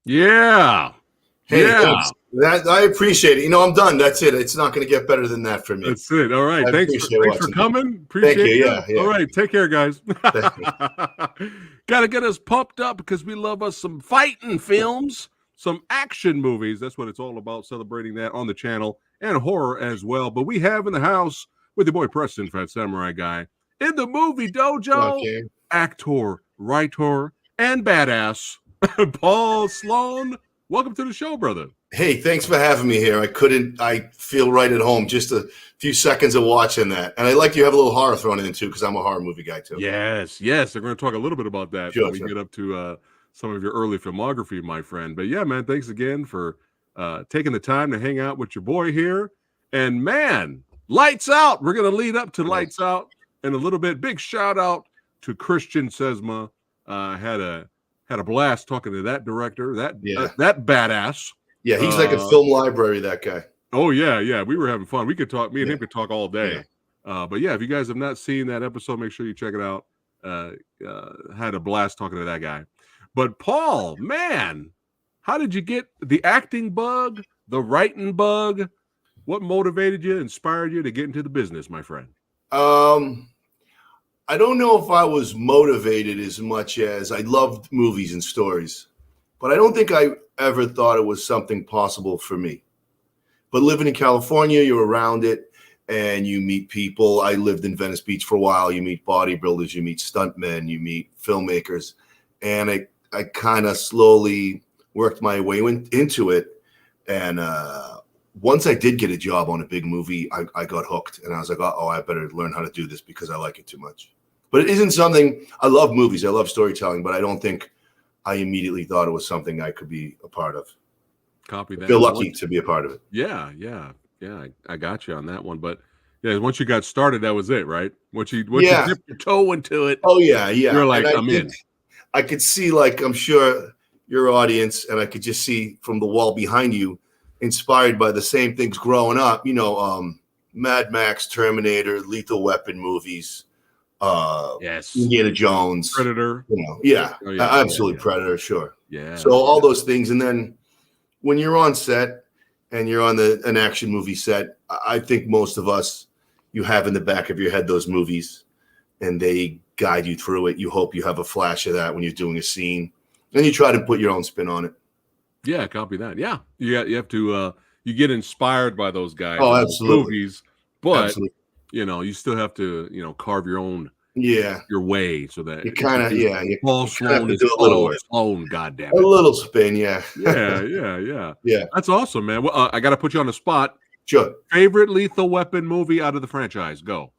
Yeah. Hey, Yeah. thanks. I appreciate it. I'm done. That's it. It's not going to get better than that for me. That's it. All right. I Thanks appreciate for watching. coming. Appreciate Thank you. you. Yeah, yeah. All right. Take care, guys. Thank you. Got to get us pumped up because we love us some fighting films, some action movies. That's what it's all about, celebrating that on the channel, and horror as well. But we have in the house with your boy Preston, Phat Samurai Guy, in the movie dojo, Okay. actor, writer, and badass, Paul Sloan. Welcome to the show, brother. Hey, thanks for having me here. I feel right at home just a few seconds of watching that. And I like you have a little horror thrown in too, because I'm a horror movie guy too. Yes. They're going to talk a little bit about that Sure, when we get up to some of your early filmography, my friend. But yeah, man, thanks again for taking the time to hang out with your boy here. And man, Lights Out. We're going to lead up to Lights Out in a little bit. Big shout out to Christian Sesma. Had a blast talking to that director, that badass. Yeah, he's like a film library, that guy. Oh, yeah. We were having fun. We could talk. Me and him could talk all day. Yeah. But yeah, if you guys have not seen that episode, make sure you check it out. Had a blast talking to that guy. But Paul, man, how did you get the acting bug, the writing bug? What motivated you, inspired you to get into the business, my friend? I don't know if I was motivated as much as I loved movies and stories, but I don't think I ever thought it was something possible for me. But living in California, you're around it and you meet people. I lived in Venice Beach for a while. You meet bodybuilders, you meet stuntmen, you meet filmmakers. And I kind of slowly worked my way into it. And once I did get a job on a big movie, I got hooked. And I was like, oh, I better learn how to do this because I like it too much. But it isn't something, I love movies, I love storytelling, but I don't think I immediately thought it was something I could be a part of. Copy that. I feel lucky to be a part of it. Yeah. I got you on that one. But yeah, once you got started, that was it, right? Once you dipped your toe into it. Oh yeah. You're like, I'm in. I could see, like, I'm sure your audience, and I could just see from the wall behind you, inspired by the same things growing up. Mad Max, Terminator, Lethal Weapon movies. Yes. Indiana Jones, Predator. Absolutely. Predator, sure. Yeah. So all those things, and then when you're on set and you're on an action movie set, I think most of us, you have in the back of your head those movies, and they guide you through it. You hope you have a flash of that when you're doing a scene, and you try to put your own spin on it. Yeah, copy that. Yeah, you have to. You get inspired by those guys. Oh, absolutely. Movies, but absolutely. You still have to, carve your own, your way, so that you kind of, Paul Sloan is Paul Sloan. Goddamn it. A little spin, yeah. Yeah. That's awesome, man. Well, I got to put you on the spot. Sure. Favorite Lethal Weapon movie out of the franchise? Go.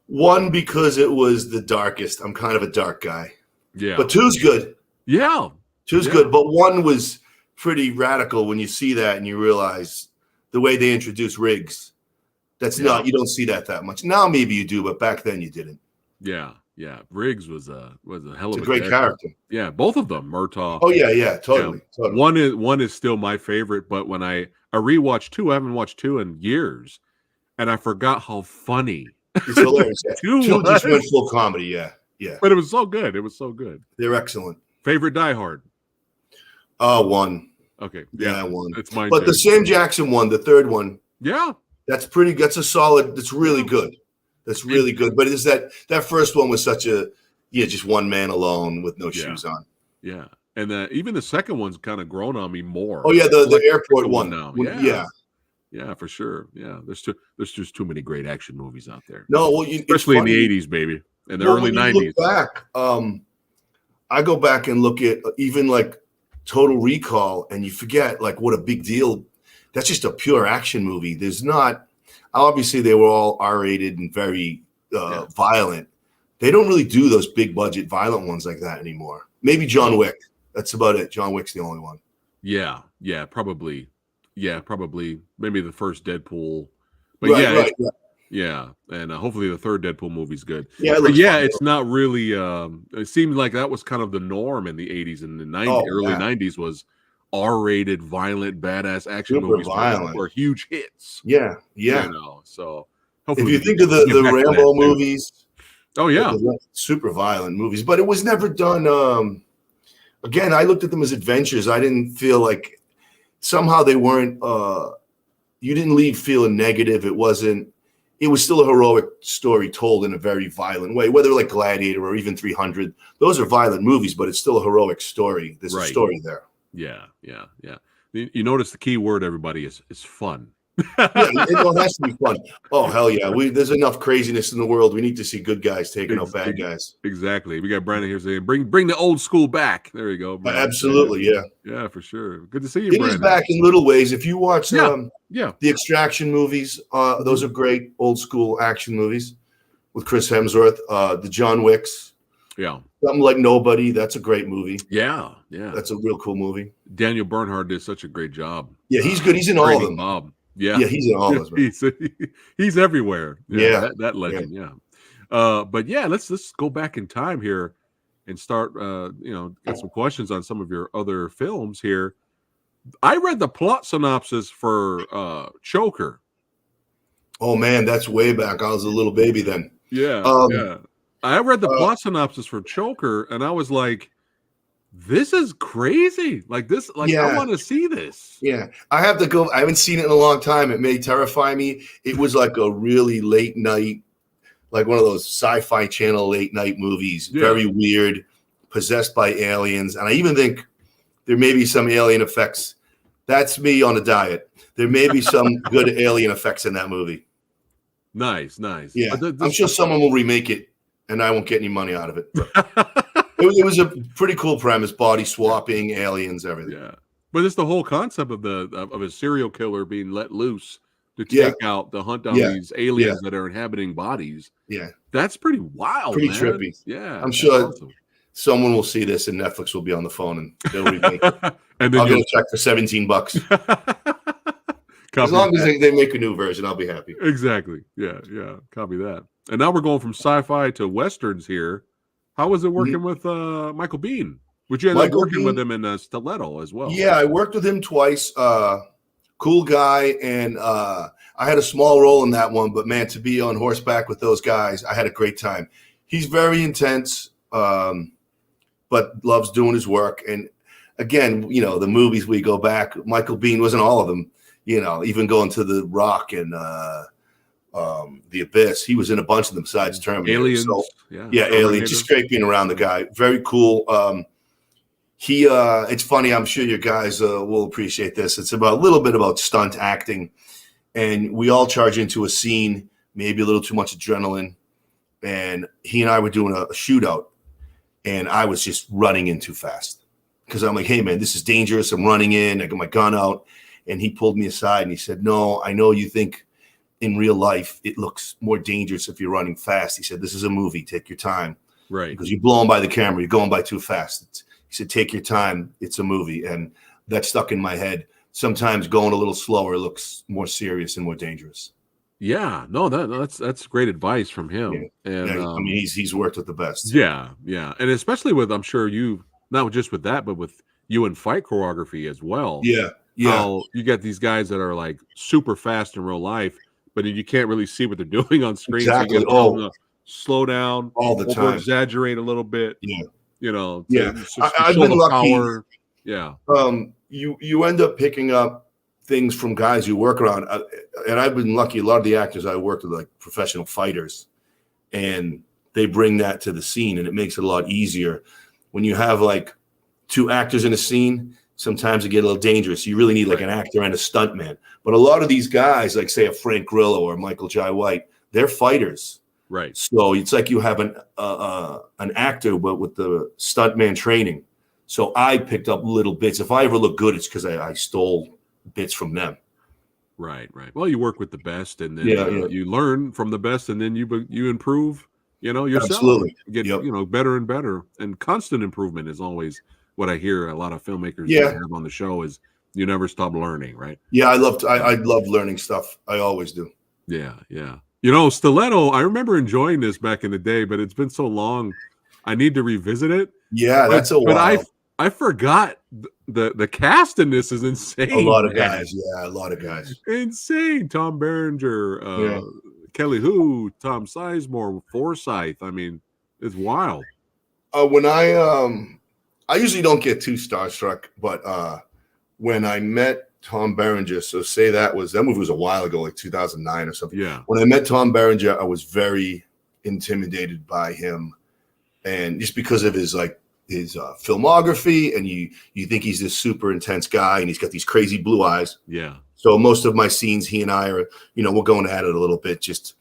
One, because it was the darkest. I'm kind of a dark guy. Yeah. But two's good. Yeah. Two's good. But one was pretty radical when you see that and you realize the way they introduced Riggs. That's not, you don't see that much. Now maybe you do, but back then you didn't. Yeah. Riggs was a hell of a great character. Yeah, both of them, Murtaugh. Oh yeah, totally. One is still my favorite, but when I rewatched 2, I haven't watched 2 in years, and I forgot how funny. It's hilarious. 2 just went full comedy, yeah. But it was so good. They're excellent. Favorite Die Hard? 1. Okay. Yeah, 1. It's mine. But too. the Sam Jackson one, the third one. Yeah. That's a solid, that's really good. That's really good. But it's that first one was such just one man alone with no shoes on. Yeah. And even the second one's kind of grown on me more. Oh yeah, the airport one now. Yeah, for sure. Yeah. There's just too many great action movies out there. No, well, especially in the 80s, baby. And the early 90s. Look back, I go back and look at even like Total Recall, and you forget like what a big deal. That's just a pure action movie. There's not, obviously they were all R-rated and very violent. They don't really do those big budget violent ones like that anymore. Maybe John Wick. That's about it. John Wick's the only one. Yeah, probably. Yeah, probably. Maybe the first Deadpool. But right. Yeah, and hopefully the third Deadpool movie's good. Yeah, it's not really. It seemed like that was kind of the norm in the 80s and the 90s. Early 90s was R-rated, violent, badass action movies were huge hits. Yeah. So if you think of the Rambo movies, oh yeah, super violent movies, but it was never done again, I looked at them as adventures. I didn't feel like somehow they weren't. You didn't leave feeling negative. It wasn't. It was still a heroic story told in a very violent way, whether like Gladiator or even 300. Those are violent movies, but it's still a heroic story. There's a story there. Yeah. You notice the key word, everybody, is fun. Yeah, it has to be fun. Oh hell yeah! There's enough craziness in the world. We need to see good guys taking out bad guys. Exactly. We got Brandon here saying, "Bring the old school back." There you go. Brandon. Absolutely, yeah, for sure. Good to see you. It Brandon. is back in little ways. If you watch, the Extraction movies, those are great old school action movies with Chris Hemsworth. The John Wicks. Yeah. Something Like Nobody. That's a great movie. Yeah. That's a real cool movie. Daniel Bernhardt did such a great job. Yeah, he's good. He's in all of them. Bob. Yeah, he's in all of them. He's everywhere. Yeah, that legend. Yeah. But yeah, let's go back in time here and start. Get some questions on some of your other films here. I read the plot synopsis for Choker. Oh man, that's way back. I was a little baby then. Yeah. I read the plot synopsis for Choker, and I was like, this is crazy. Like this, I want to see this. Yeah. I have to go. I haven't seen it in a long time. It may terrify me. It was like a really late night, like one of those sci-fi channel late night movies. Yeah. Very weird, possessed by aliens. And I even think there may be some alien effects. That's me on a diet. There may be some good alien effects in that movie. Nice. Yeah. I'm sure someone will remake it and I won't get any money out of it. It was a pretty cool premise: body swapping, aliens, everything. Yeah, but it's the whole concept of a serial killer being let loose to take out the hunt down these aliens that are inhabiting bodies. Yeah, that's pretty wild, pretty man. trippy. Yeah, I'm sure someone will see this and Netflix will be on the phone and they'll remake it. And then I'll go check for $17. As long as they make a new version, I'll be happy. Exactly. Yeah. Copy that. And now we're going from sci-fi to westerns here. How was it working with Michael Biehn? Would you end up working with him in Stiletto as well? Yeah, I worked with him twice. Cool guy, and I had a small role in that one. But man, to be on horseback with those guys, I had a great time. He's very intense, but loves doing his work. And again, the movies we go back, Michael Biehn was in all of them. Even going to The Rock and The Abyss. He was in a bunch of them besides Terminator. Aliens. So, Aliens. Just great being around the guy. Very cool. It's funny. I'm sure you guys will appreciate this. It's a little bit about stunt acting, and we all charge into a scene, maybe a little too much adrenaline. And he and I were doing a shootout, and I was just running in too fast because I'm like, hey man, this is dangerous. I'm running in. I got my gun out, and he pulled me aside and he said, no, I know you think in real life, it looks more dangerous if you're running fast. He said, this is a movie. Take your time. Right. Because you're blowing by the camera. You're going by too fast. He said, take your time. It's a movie. And that stuck in my head. Sometimes going a little slower looks more serious and more dangerous. Yeah. No, that's great advice from him. Yeah. And he's worked with the best. Yeah. And especially with, I'm sure you, not just with that, but with you and fight choreography as well. Yeah. How you get these guys that are like super fast in real life, but you can't really see what they're doing on screen. Exactly. So you slow down all the time, exaggerate a little bit. Yeah. I've been lucky. Power. Yeah. You end up picking up things from guys you work around, and I've been lucky. A lot of the actors I worked with, like professional fighters, and they bring that to the scene, and it makes it a lot easier when you have like two actors in a scene. Sometimes it get a little dangerous. You really need like an actor and a stuntman. But a lot of these guys, like say a Frank Grillo or Michael Jai White, they're fighters. Right. So it's like you have an actor, but with the stuntman training. So I picked up little bits. If I ever look good, it's because I stole bits from them. Right. Well, you work with the best, and then you learn from the best, and then you improve. Yourself. Absolutely. You get better and better, and constant improvement is always what I hear a lot of filmmakers have on the show is you never stop learning, right? Yeah, I love learning stuff. I always do. Yeah. Stiletto, I remember enjoying this back in the day, but it's been so long. I need to revisit it. Yeah, that's a while. But I forgot the cast in this is insane. A lot of guys. Yeah, a lot of guys. Insane. Tom Berenger, Kelly Hu, Tom Sizemore, Forsythe. I mean, it's wild. When I I usually don't get too starstruck, but when I met Tom Berenger, so say that movie was a while ago, like 2009 or something. Yeah. When I met Tom Berenger, I was very intimidated by him, and just because of his filmography, and you think he's this super intense guy, and he's got these crazy blue eyes. Yeah. So most of my scenes, he and I are, we're going at it a little bit, just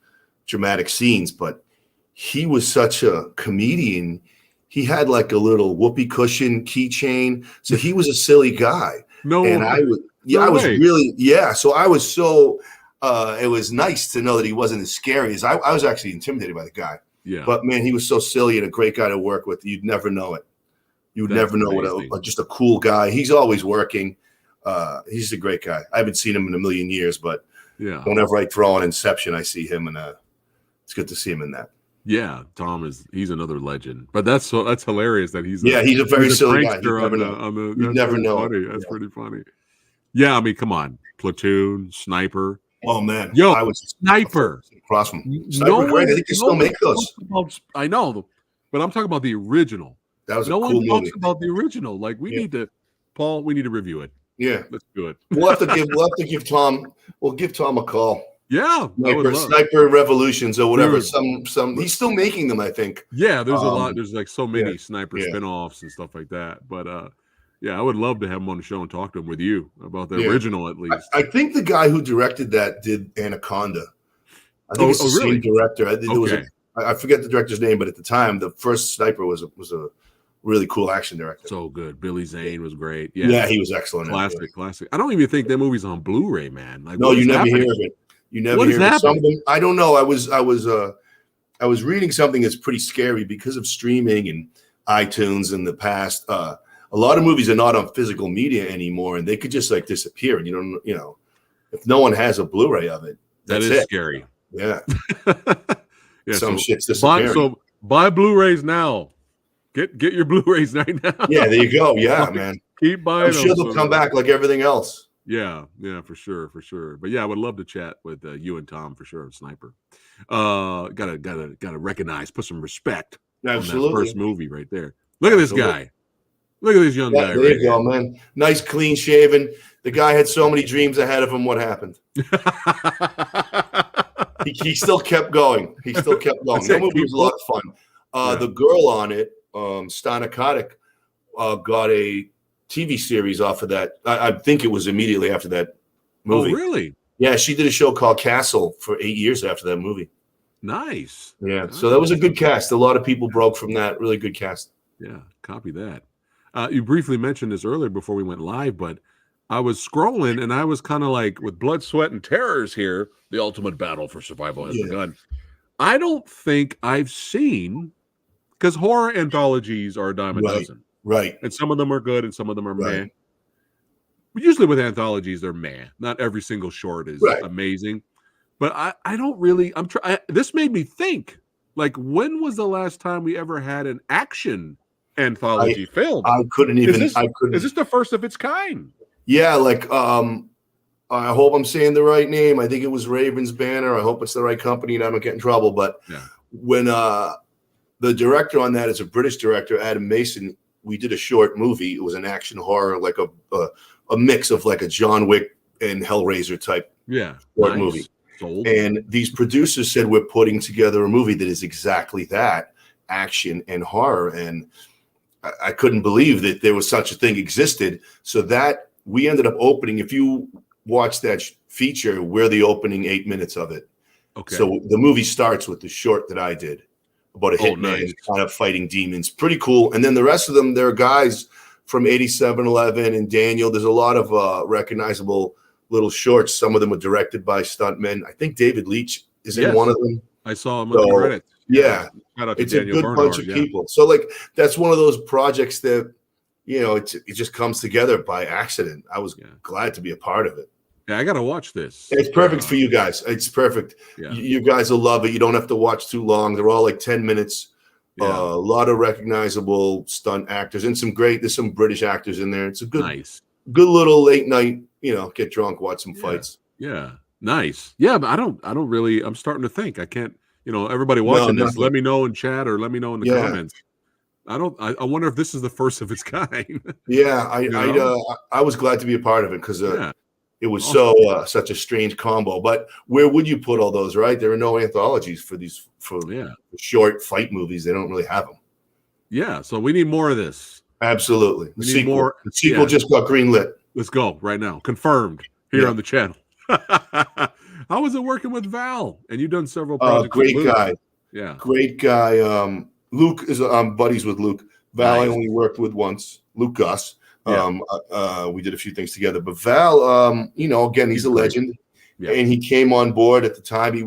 dramatic scenes. But he was such a comedian. He had like a little whoopee cushion keychain. So he was a silly guy. And I was really. So I was so, it was nice to know that he wasn't as scary as I was actually intimidated by the guy. Yeah. But man, he was so silly and a great guy to work with. You'd never know it. You would never know what just a cool guy. He's always working. He's a great guy. I haven't seen him in a million years, but whenever I throw on Inception, I see him, and it's good to see him in that. Yeah, Tom he's another legend. But that's hilarious that he's a very silly guy. You never know. Funny. That's pretty funny. Yeah, I mean, come on, Platoon, Sniper. Oh man, I was Sniper across from Sniper. Great. I think they still make those. I know, but I'm talking about the original. That was no a cool one talks movie. about the original. Like we need to, Paul. We need to review it. Yeah, let's do it. We'll have to give Tom. We'll give Tom a call. Yeah, Sniper Revolutions or whatever. Dude. Some he's still making them, I think. Yeah, there's a lot. There's like so many Sniper spinoffs and stuff like that. But I would love to have him on the show and talk to him with you about the original at least. I think the guy who directed that did Anaconda. I think it's the same director. I forget the director's name, but at the time, the first Sniper was a really cool action director. So good. Billy Zane was great. Yeah, he was excellent. Classic. I don't even think that movie's on Blu-ray, man. Like, no, you never hear of it. You never hear of it. Some of them, I don't know. I was reading something that's pretty scary because of streaming and iTunes in the past. A lot of movies are not on physical media anymore, and they could just like disappear. And you don't, if no one has a Blu-ray of it, that is scary. Yeah. Some shit's disappearing. So buy Blu-rays now. Get your Blu-rays right now. Yeah, there you go. Yeah, man. Keep buying. I'm sure they'll come back like everything else. Yeah, for sure. But yeah, I would love to chat with you and Tom for sure. Sniper. Gotta recognize, put some respect on that first movie right there. Look at this guy. Look at this young guy. There you go, man. Nice, clean shaven. The guy had so many dreams ahead of him. What happened? he still kept going. That movie was a lot of fun. The girl on it, Stana Kotick, got a TV series off of that. I think it was immediately after that movie. Oh, really? Yeah, she did a show called Castle for 8 years after that movie. Nice. Yeah, so that was a good cast. A lot of people broke from that. Really good cast. Yeah, copy that. You briefly mentioned this earlier before we went live, but I was scrolling and I was kind of like, with Blood, Sweat, and Terrors here, the ultimate battle for survival has begun. I don't think I've seen, because horror anthologies are a dime a dozen. Right. And some of them are good and some of them are meh. Usually with anthologies, they're meh. Not every single short is amazing. But I don't really, this made me think, like, when was the last time we ever had an action anthology film? I couldn't even. Is this the first of its kind? Yeah, like, I hope I'm saying the right name. I think it was Raven's Banner. I hope it's the right company and I don't get in trouble. But when the director on that is a British director, Adam Mason, we did a short movie. It was an action horror, like a mix of like a John Wick and Hellraiser type short movie. Sold. And these producers said, we're putting together a movie that is exactly that, action and horror. And I couldn't believe that there was such a thing existed. So that we ended up opening, if you watch that feature, we're the opening 8 minutes of it. Okay. So the movie starts with the short that I did about a hitman kind of fighting demons. Pretty cool. And then the rest of them, there are guys from 8711 and Daniel. There's a lot of recognizable little shorts. Some of them were directed by stuntmen. I think David Leitch is in one of them. I saw him on the credits. Yeah. It's Daniel a good bunch of people. So like, that's one of those projects that, it just comes together by accident. I was glad to be a part of it. Yeah, I got to watch this. It's perfect for you guys. It's perfect. Yeah. You guys will love it. You don't have to watch too long. They're all like 10 minutes. Yeah. A lot of recognizable stunt actors and there's some British actors in there. It's a good little late night, get drunk, watch some fights. Yeah. Nice. Yeah, but I don't really, I'm starting to think I can't, everybody watching this, let me know in chat or let me know in the comments. I wonder if this is the first of its kind. Yeah, know? I was glad to be a part of it because Yeah. it was Awesome. such a strange combo. But where would you put all those? Right, there are no anthologies for Yeah. short fight movies. They don't really have them. Yeah. So we need more of this. Absolutely, We need more. The sequel Yeah. just got greenlit. Let's go right now. Confirmed here Yeah, on the channel. How was it working with Val? And you've done several projects with great Luke. guy, Yeah. great guy. Luke is buddies with Luke. Val I Nice. only worked with once. Luke Gus. Yeah. We did a few things together. But Val, again, he's a great. legend. Yeah. And he came on board at the time. He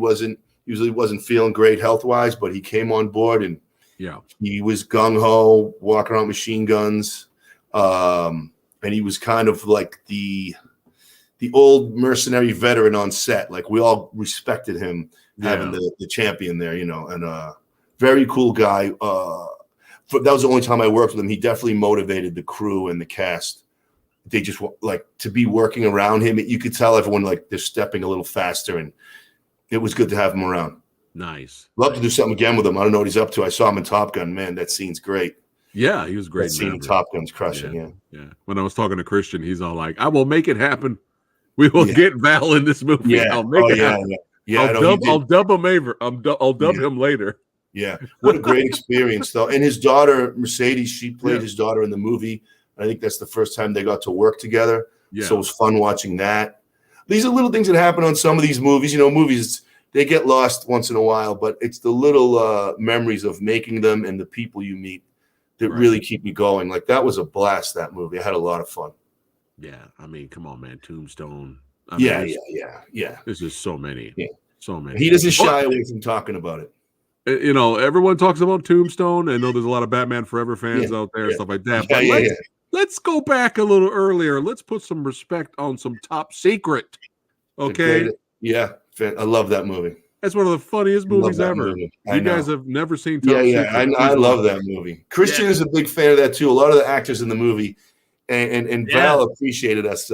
usually wasn't feeling great health wise, but he came on board and Yeah. he was gung ho, walking around with machine guns. And he was kind of like the old mercenary veteran on set. Like we all respected him having the champion there, and very cool guy. That was the only time I worked with him. He definitely motivated the crew and the cast. They just like to be working around him. You could tell everyone like they're stepping a little faster, and it was good to have him around. Nice. Love to do something again with him. I don't know what he's up to. I saw him in Top Gun. Man, that scene's great. Yeah, he was great. That scene in Top Gun's crushing. Yeah. When I was talking to Christian, he's all like, "I will make it happen. We will get Val in this movie. Yeah. I'll make it happen. I'll dub him later. I'll dub him later." Yeah, what a great experience though. And his daughter Mercedes, she played his daughter in the movie. I think that's the first time they got to work together. Yeah. So it was fun watching that. These are little things that happen on some of these movies. Movies, they get lost once in a while, but it's the little memories of making them and the people you meet that really keep me going. Like that was a blast, that movie. I had a lot of fun. Yeah. I mean, come on, man. Tombstone. Yeah. There's just so many. Yeah. So many. He doesn't shy away from talking about it. Everyone talks about Tombstone. I know there's a lot of Batman Forever fans out there and stuff like that. But let's go back a little earlier. Let's put some respect on some Top Secret. Okay. Yeah. I love that movie. That's one of the funniest movies ever. You guys have never seen Top Secret. I love that movie. Christian is a big fan of that too. A lot of the actors in the movie and Val appreciated us.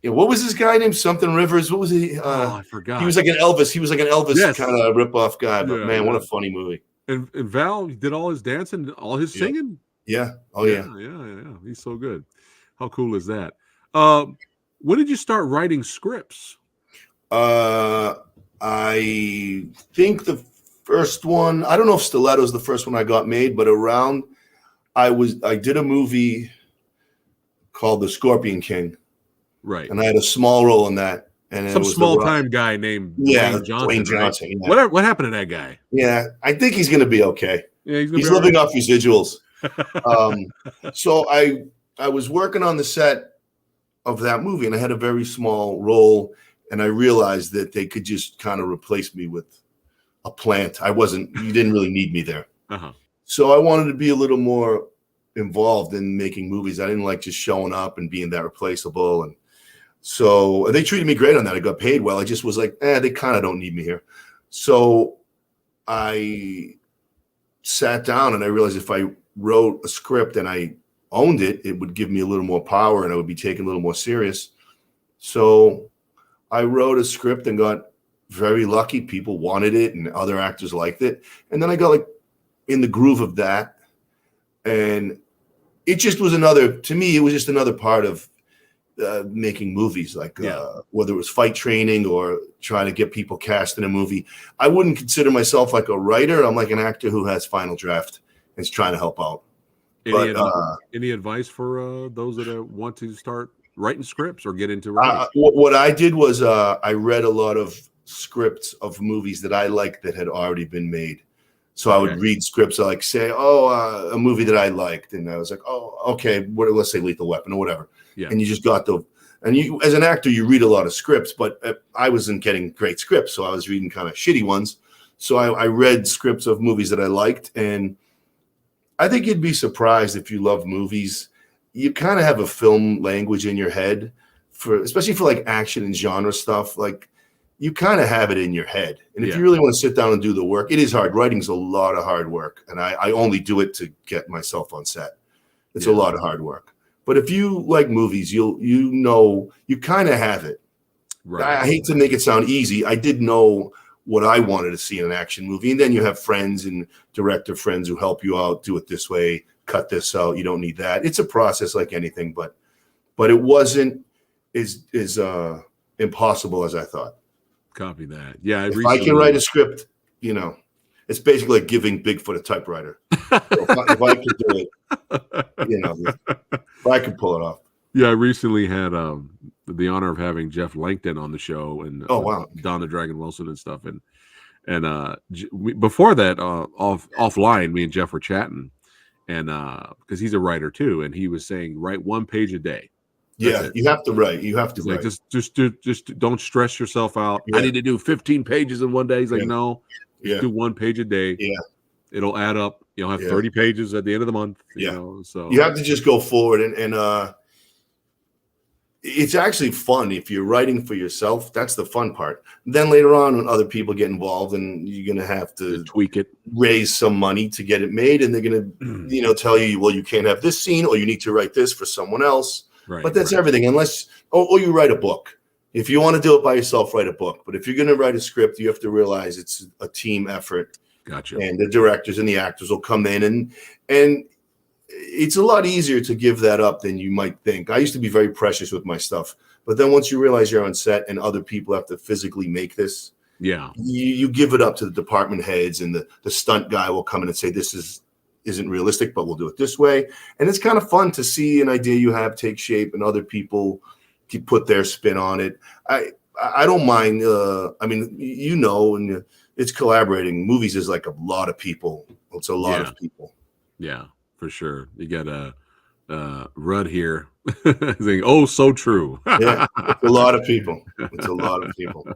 What was this guy named something Rivers? What was he? I forgot. He was like an Elvis. He was like an Elvis kind of rip-off guy. But man, what a funny movie. And Val did all his dancing, all his singing. Yeah. Oh yeah. He's so good. How cool is that? When did you start writing scripts? I think the first one, I don't know if Stiletto's the first one I got made, but I did a movie called The Scorpion King. Right. And I had a small role in that. And some small time guy named Dwayne Johnson. Right? Yeah. What happened to that guy? Yeah, I think he's going to be okay. Yeah, he's living off residuals. So I was working on the set of that movie, and I had a very small role, and I realized that they could just kind of replace me with a plant. You didn't really need me there. So I wanted to be a little more involved in making movies. I didn't like just showing up and being that replaceable. And so they treated me great on that. I got paid well. I just was like, they kind of don't need me here. So I sat down and I realized if I wrote a script and I owned it, it would give me a little more power and I would be taken a little more serious. So I wrote a script and got very lucky. People wanted it and other actors liked it. And then I got like in the groove of that. And it just was to me, it was just another part of making movies, like whether it was fight training or trying to get people cast in a movie. I wouldn't consider myself like a writer. I'm like an actor who has final draft and is trying to help out. Any advice for those that want to start writing scripts or get into writing? What I did was I read a lot of scripts of movies that I liked that had already been made. So I would read scripts, like say, a movie that I liked. And I was like, oh, okay, let's say Lethal Weapon or whatever. Yeah. And you just got and you, as an actor, you read a lot of scripts, but I wasn't getting great scripts. So I was reading kind of shitty ones. So I read scripts of movies that I liked. And I think you'd be surprised if you love movies. You kind of have a film language in your head especially for like action and genre stuff. Like, you kind of have it in your head. And if you really want to sit down and do the work, it is hard. Writing's a lot of hard work. And I only do it to get myself on set. It's a lot of hard work. But if you like movies, you kind of have it. Right. I hate to make it sound easy. I did know what I wanted to see in an action movie. And then you have friends and director friends who help you out, do it this way, cut this out. You don't need that. It's a process like anything, but it wasn't as impossible as I thought. Copy that. Yeah. If I can write a script, it's basically like giving Bigfoot a typewriter. So if I could do it, if I could pull it off. Yeah, I recently had the honor of having Jeff Langton on the show, and wow, Don the Dragon Wilson and stuff, and before that, offline, me and Jeff were chatting, and because he's a writer too, and he was saying write 1 page a day. Yeah, you have to write. You have to write. Like, just don't stress yourself out. Yeah. I need to do 15 pages in one day. He's like, no, do 1 page a day. Yeah, it'll add up. You'll have 30 pages at the end of the month. So you have to just go forward, and it's actually fun if you're writing for yourself. That's the fun part. Then later on, when other people get involved, and you're gonna have to tweak it, raise some money to get it made, and they're gonna tell you, well, you can't have this scene, or you need to write this for someone else. Right, but that's everything, unless or you write a book. If you want to do it by yourself, write a book. But if you're going to write a script, you have to realize it's a team effort. Gotcha. And the directors and the actors will come in, and it's a lot easier to give that up than you might think. I used to be very precious with my stuff, but then once you realize you're on set and other people have to physically make this, you give it up to the department heads, and the stunt guy will come in and say, this isn't realistic, but we'll do it this way. And it's kind of fun to see an idea you have take shape and other people put their spin on it. I don't mind. I mean, and it's collaborating. Movies is like a lot of people. It's a lot of people. Yeah, for sure. You got Rudd here saying, "Oh, so true." Yeah, it's a lot of people. It's a lot of people.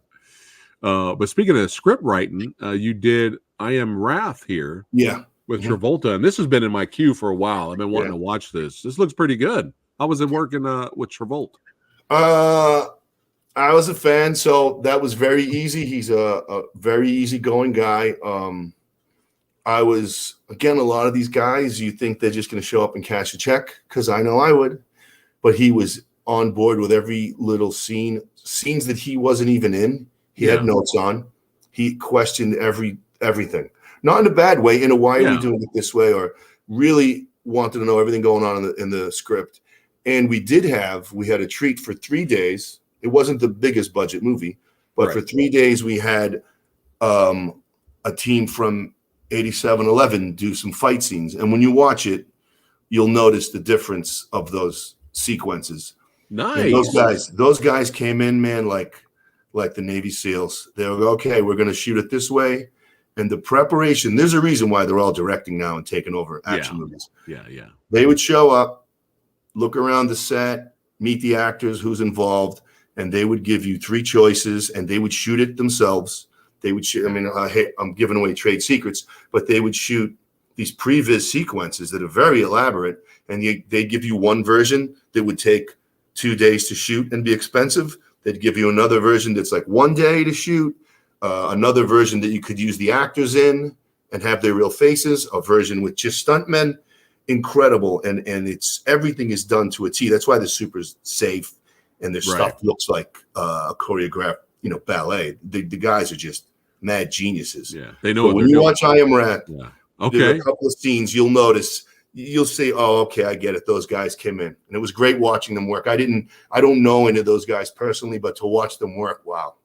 But speaking of script writing, you did I Am Wrath here. Yeah. With Travolta, and this has been in my queue for a while. I've been wanting to watch this. This looks pretty good. How was it working with Travolta? I was a fan, so that was very easy. He's a very easygoing guy. I was, again, a lot of these guys, you think they're just going to show up and cash a check, because I know I would. But he was on board with every little scenes that he wasn't even in. He had notes on. He questioned everything. Not in a bad way, in a why are we doing it this way, or really wanted to know everything going on in the script. And we had a treat for 3 days. It wasn't the biggest budget movie, but for 3 days we had a team from 8711 do some fight scenes. And when you watch it, you'll notice the difference of those sequences. Nice. And those guys came in, man, like the Navy SEALs. They were okay, we're going to shoot it this way. And the preparation, there's a reason why they're all directing now and taking over action movies. Yeah. They would show up, look around the set, meet the actors, who's involved, and they would give you 3 choices, and they would shoot it themselves. They would shoot, I'm giving away trade secrets, but they would shoot these previs sequences that are very elaborate, and they give you one version that would take 2 days to shoot and be expensive. They'd give you another version that's like 1 day to shoot. Another version that you could use the actors in and have their real faces, a version with just stuntmen. Incredible. And it's everything is done to a T. That's why the super's safe and their stuff looks like a choreographed, ballet. The guys are just mad geniuses. Yeah. They know but when you watch I Am Wrath, okay, there's a couple of scenes you'll notice. You'll say, oh, okay, I get it. Those guys came in. And it was great watching them work. I don't know any of those guys personally, but to watch them work, wow.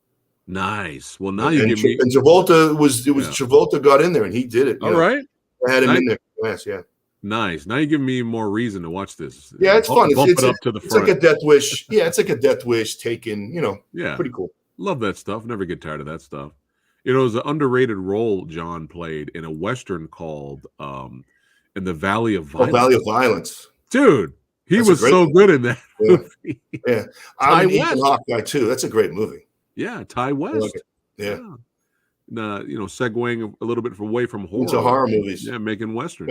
Nice. Well, now you give me. And Travolta Travolta got in there and he did it. All right. I had him in there. Yes, yeah. Nice. Now you give me more reason to watch this. Yeah, it's fun. Bump it up to the front. It's like a Death Wish. Yeah, it's like a Death Wish taken. Pretty cool. Love that stuff. Never get tired of that stuff. It was an underrated role John played in a Western called In the Valley of Violence. Valley of Violence. Dude, he was so good in that movie. Yeah. I'm an Ethan Hawke guy too. That's a great movie. Yeah, Ty West. Like yeah. Segueing a little bit away from horror. Into horror movies. Yeah, making Western.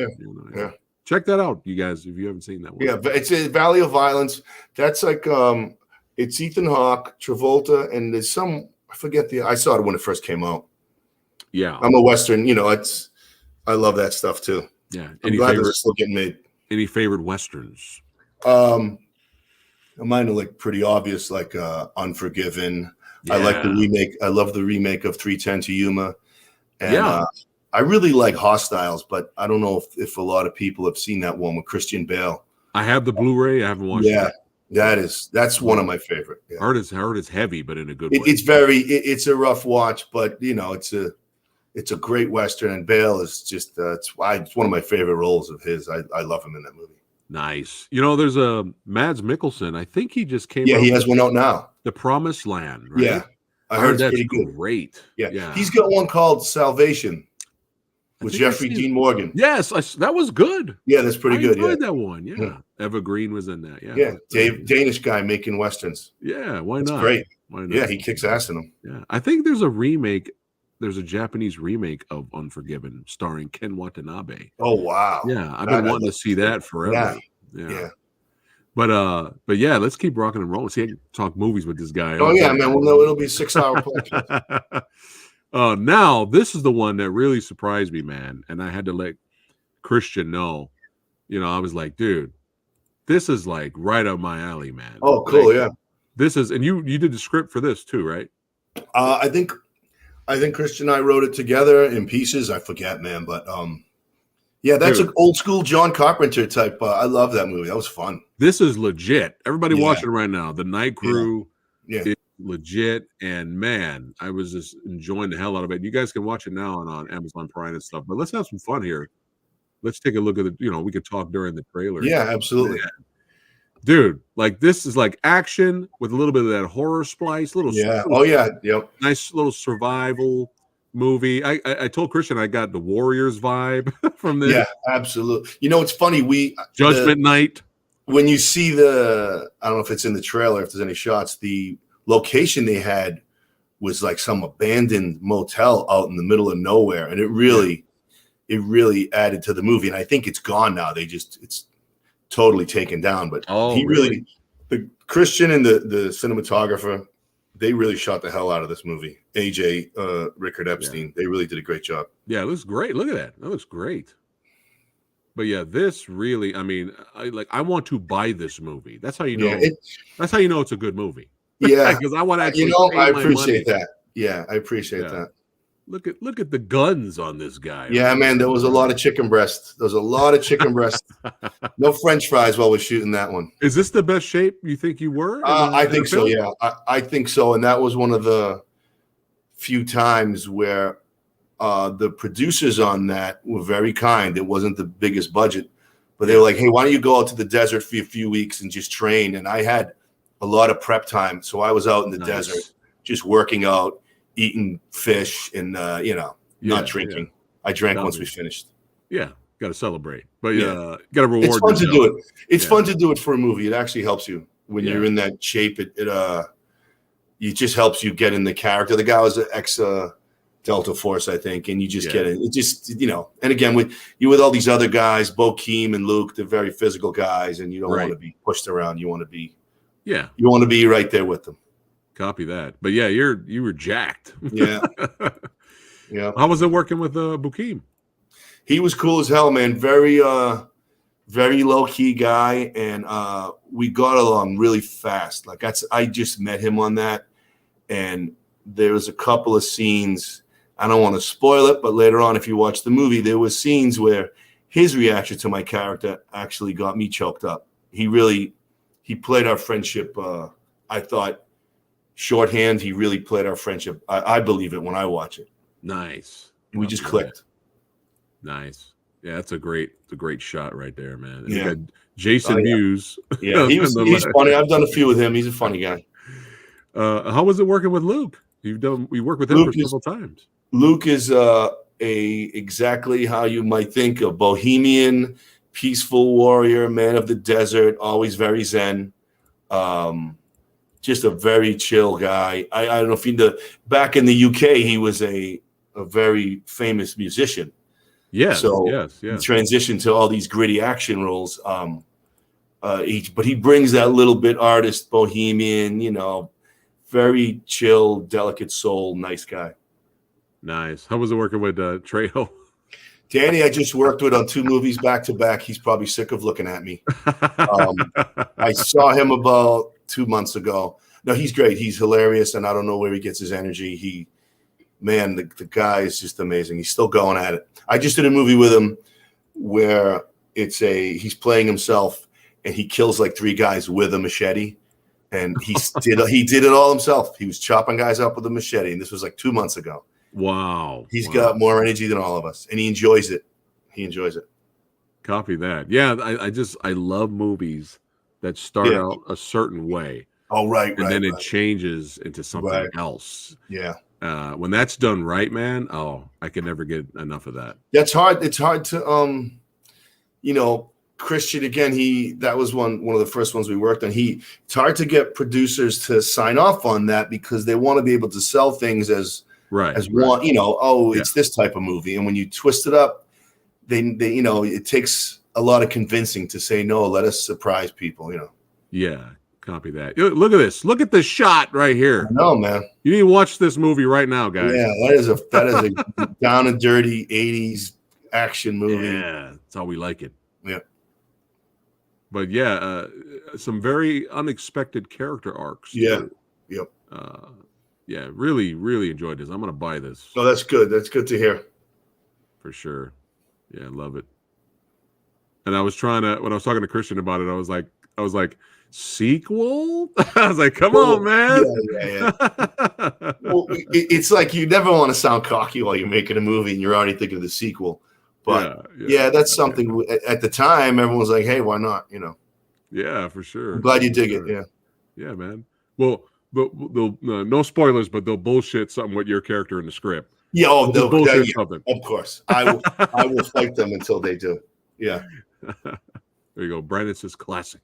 Yeah. Check that out, you guys, if you haven't seen that one. Yeah, it's a Valley of Violence. That's like it's Ethan Hawke, Travolta, and there's some I saw it when it first came out. Yeah. I'm a Western, I love that stuff too. Yeah. I'm glad they're still getting made. Any favorite Westerns? Mine are like pretty obvious, like Unforgiven. I like the Yeah. remake. I love the remake of 310 to Yuma. And Yeah. I really like Hostiles, but I don't know if a lot of people have seen that one with Christian Bale. I have the Blu-ray. I haven't watched Yeah, it. that's one of my favorite. Yeah. Heard it's heavy, but in a good way. It's a rough watch, but it's a great Western, and Bale is just it's one of my favorite roles of his. I love him in that movie. Nice. There's a Mads Mikkelsen. I think he just came Yeah, out he has one out now. The Promised Land, right? Yeah, I heard it's that's pretty good. great. Yeah, he's got one called Salvation with Jeffrey Dean Morgan. Yes, that was good. Yeah, that's pretty good. I enjoyed that one. Yeah. Eva Green was in that. Yeah, Danish guy making westerns. Yeah, why not? That's great. Why not? Yeah, he kicks ass in them. Yeah, I think there's a remake. There's a Japanese remake of Unforgiven starring Ken Watanabe. Oh wow! Yeah, I've been wanting to see that forever. Yeah. But yeah, let's keep rocking and rolling. See, I can talk movies with this guy. Oh yeah, man. Well, no, it'll be a 6-hour podcast. Now this is the one that really surprised me, man, and I had to let Christian know. I was like, dude, this is like right up my alley, man. Oh, cool, yeah. This is, and you did the script for this too, right? I think Christian and I wrote it together in pieces. I forget, man, but yeah, that's an old school John Carpenter type. I love that movie. That was fun. This is legit. Everybody watching right now. The Night Crew is legit, and man, I was just enjoying the hell out of it. You guys can watch it now on Amazon Prime and stuff. But let's have some fun here. Let's take a look at it. We could talk during the trailer. Yeah, absolutely. Dude, like this is like action with a little bit of that horror splice. Yep. Nice little survival movie. I told Christian I got the Warriors vibe from this. Yeah, absolutely. It's funny. Judgment Night. When you see I don't know if it's in the trailer, if there's any shots, the location they had was like some abandoned motel out in the middle of nowhere, and it really added to the movie. And I think it's gone now. it's totally taken down. But the Christian and the cinematographer, they really shot the hell out of this movie. AJ Rickard Epstein, they really did a great job. Yeah, it looks great. Look at that. That looks great. But yeah, this really, I want to buy this movie. That's how you know. That's how you know it's a good movie. Yeah, because I want to actually. I appreciate that. Yeah, I appreciate that. Look at the guns on this guy. Yeah, man, there was a lot of chicken breast. No French fries while we're shooting that one. Is this the best shape you think you were? I think so. Yeah, I think so. And that was one of the few times where the producers on that were very kind. It wasn't the biggest budget, but they were like, "Hey, why don't you go out to the desert for a few weeks and just train?" And I had a lot of prep time, so I was out in the desert just working out, eating fish, and not drinking. I drank once we finished. Yeah, got to celebrate, but got to reward. It's fun to do it. It's fun to do it for a movie. It actually helps you when you're in that shape. It just helps you get in the character. The guy was an ex Delta Force, I think, and you just get it. It just and again with all these other guys, Bo Keem and Luke, they're very physical guys, and you don't want to be pushed around. You want to be you want to be right there with them. Copy that. But yeah, you were jacked. Yeah. Yeah. How was it working with Bukeem? He was cool as hell, man. Very very low key guy, and we got along really fast. Like I just met him on that, and there was a couple of scenes. I don't want to spoil it, but later on, if you watch the movie, there was scenes where his reaction to my character actually got me choked up. He played our friendship. I thought shorthand. He really played our friendship. I believe it when I watch it. Nice. We just clicked. Nice. Yeah, that's a great shot right there, man. And yeah. You got Jason Mewes. Yeah, he's funny. I've done a few with him. He's a funny guy. How was it working with Luke? We worked with him several times. Luke is exactly how you might think, a bohemian, peaceful warrior, man of the desert, always very zen. Just a very chill guy. I don't know if you know, back in the UK, he was a very famous musician. Yeah. So he transitioned to all these gritty action roles. But he brings that little bit artist, bohemian, very chill, delicate soul, nice guy. Nice. How was it working with Trejo? Danny, I just worked with on 2 movies back to back. He's probably sick of looking at me. I saw him about 2 months ago. No, he's great. He's hilarious, and I don't know where he gets his energy. The guy is just amazing. He's still going at it. I just did a movie with him where he's playing himself, and he kills like 3 guys with a machete, and he did it all himself. He was chopping guys up with a machete, and this was like 2 months ago. Wow. He's got more energy than all of us, and he enjoys it. Copy that. Yeah, I love movies that start out a certain way. Oh, right. And then it changes into something else. Yeah. When that's done right, man, I can never get enough of that. That's hard. It's hard to, Christian, again, that was one of the first ones we worked on. It's hard to get producers to sign off on that because they want to be able to sell things as one, it's this type of movie. And when you twist it up, it takes a lot of convincing to say, no, let us surprise people, Yeah, copy that. Look at this. Look at the shot right here. No, man. You need to watch this movie right now, guys. Yeah, that is a down and dirty 80s action movie. Yeah, that's how we like it. Yeah. But yeah, some very unexpected character arcs. Yeah. Too. Yep. Yeah, really, really enjoyed this. I'm going to buy this. Oh, that's good. That's good to hear. For sure. Yeah, I love it. And when I was talking to Christian about it, I was like, sequel? I was like, come on, man. Yeah. Well, it's like you never want to sound cocky while you're making a movie and you're already thinking of the sequel. But that's something at the time everyone was like, hey, why not? Yeah, for sure. I'm glad you dig it. Yeah. Yeah, man. Well, they'll no spoilers, but they'll bullshit something with your character in the script. Yeah, they'll bullshit something. Of course. I will fight them until they do. Yeah. There you go. Brandon says classic.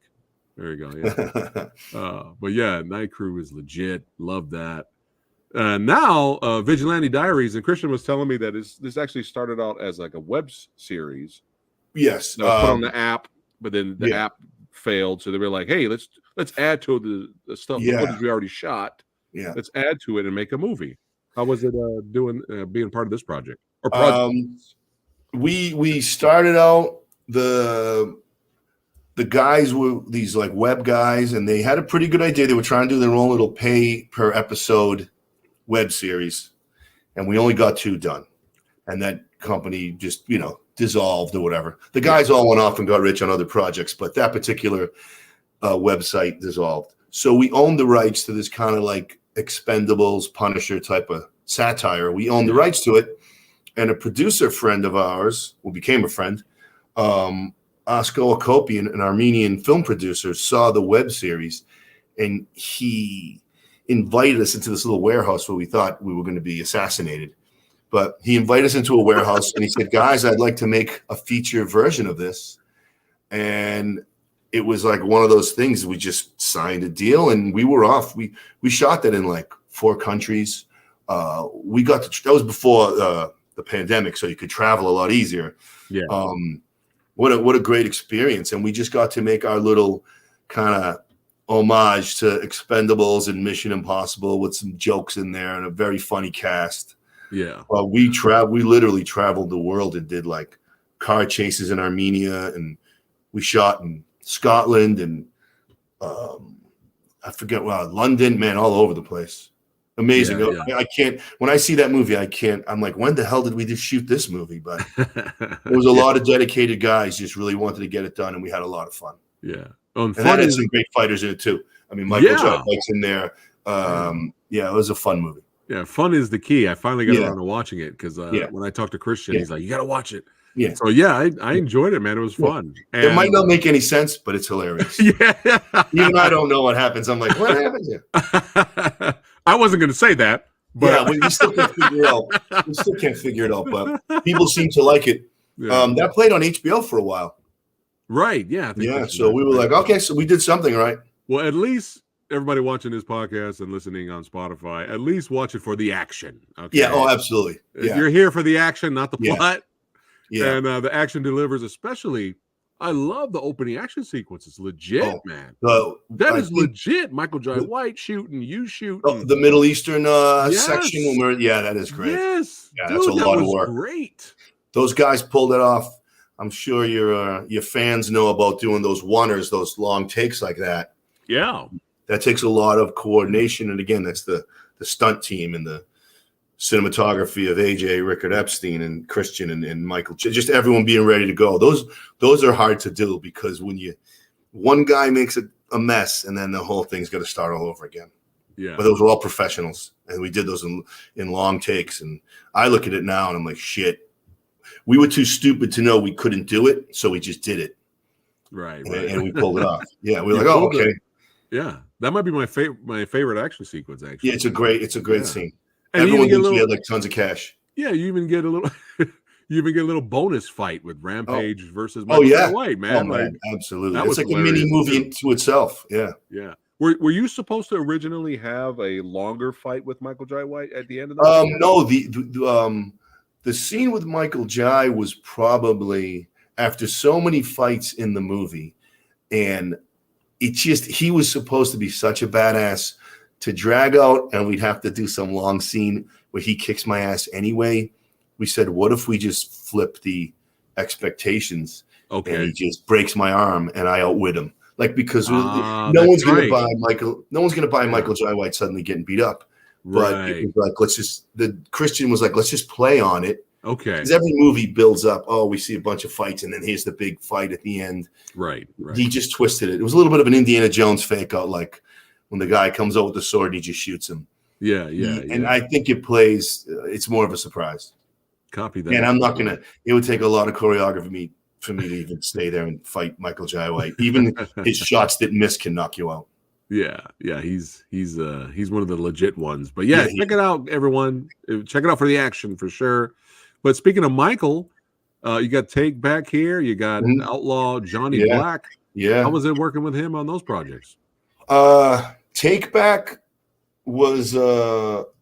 There you go. Yeah. But yeah, Night Crew is legit. Love that. Now, Vigilante Diaries, and Christian was telling me that this actually started out as like a web series. Yes. That was put on the app, but then the app failed. So they were like, hey, let's add to the stuff the footage we already shot. Yeah. Let's add to it and make a movie. How was it being part of this project? Or project? We started out the guys were these like web guys, and they had a pretty good idea. They were trying to do their own little pay per episode web series, and we only got 2 done. And that company just, dissolved or whatever. The guys all went off and got rich on other projects, but that particular website dissolved. So we owned the rights to this kind of like Expendables, Punisher type of satire. We owned the rights to it, and a producer friend of ours, who became a friend, Asko Akopian, an Armenian film producer, saw the web series, and he invited us into this little warehouse where we thought we were going to be assassinated. But he invited us into a warehouse, and he said, guys, I'd like to make a feature version of this. And it was like one of those things. We just signed a deal, and we were off. We shot that in like 4 countries. That was before the pandemic, so you could travel a lot easier. Yeah. What a great experience. And we just got to make our little kind of homage to Expendables and Mission Impossible with some jokes in there and a very funny cast. Yeah. We literally traveled the world and did like car chases in Armenia, and we shot in Scotland and I forget London, man, all over the place. Amazing. Yeah. I can't, when I see that movie, I'm like, when the hell did we just shoot this movie? But there was a lot of dedicated guys just really wanted to get it done, and we had a lot of fun. Yeah. And that had some great fighters in it too. I mean, Michael J. White's in there. It was a fun movie. Yeah, fun is the key. I finally got around to watching it because when I talked to Christian, he's like, you got to watch it. Yeah. So, I enjoyed it, man. It was fun. And it might not make any sense, but it's hilarious. Yeah. Even I don't know what happens. I'm like, what happens here? I wasn't going to say that. But we still can't figure it out. We still can't figure it out, but people seem to like it. Yeah. That played on HBO for a while. Right, yeah. So we were like, okay, so we did something right. Well, at least everybody watching this podcast and listening on Spotify, at least watch it for the action. Okay? Yeah, absolutely. Yeah. You're here for the action, not the plot. Yeah. And the action delivers, especially, I love the opening action sequence. It's legit, man. That is legit. Michael J. White shooting, you shooting. The Middle Eastern section. That is great. Yes. Yeah, that's a lot of work. Great. Those guys pulled it off. I'm sure your fans know about doing those oneers, those long takes like that. Yeah. that takes a lot of coordination. And again, that's the stunt team and the cinematography of AJ, Rickard Epstein, and Christian and Michael, just everyone being ready to go. Those are hard to do, because when one guy makes a mess, and then the whole thing's got to start all over again. Yeah. But those were all professionals, and we did those in long takes. And I look at it now, and I'm like, shit, we were too stupid to know we couldn't do it, so we just did it. Right. And we pulled it off. Yeah, we were like, oh, okay. Yeah, that might be my favorite action sequence. Actually, Yeah, it's a great scene. And everyone thinks we had like tons of cash. Yeah, you even get a little. You even get a little bonus fight with Rampage versus Michael Jai White, man. Oh, man, absolutely. It's like hilarious. A mini movie to itself. Yeah. Yeah. Were you supposed to originally have a longer fight with Michael Jai White at the end of that? No, the scene with Michael Jai was probably after so many fights in the movie, and he was supposed to be such a badass to drag out, and we'd have to do some long scene where he kicks my ass anyway. We said, what if we just flip the expectations? Okay. And he just breaks my arm and I outwit him. Like, because no one's going to buy Michael Jai White suddenly getting beat up. But it was like, Christian was like, let's just play on it. Okay. Because every movie builds up, we see a bunch of fights, and then here's the big fight at the end. Right. He just twisted it. It was a little bit of an Indiana Jones fake out, like when the guy comes out with the sword and he just shoots him. Yeah. And I think it plays, it's more of a surprise. Copy that. And I'm not going to, it would take a lot of choreography for me to even stay there and fight Michael Jai White. Even his shots that miss can knock you out. Yeah. He's one of the legit ones. But check it out, everyone. Check it out for the action for sure. But speaking of Michael, you got Take Back here. You got Outlaw Johnny Black. Yeah. How was it working with him on those projects? Take Back was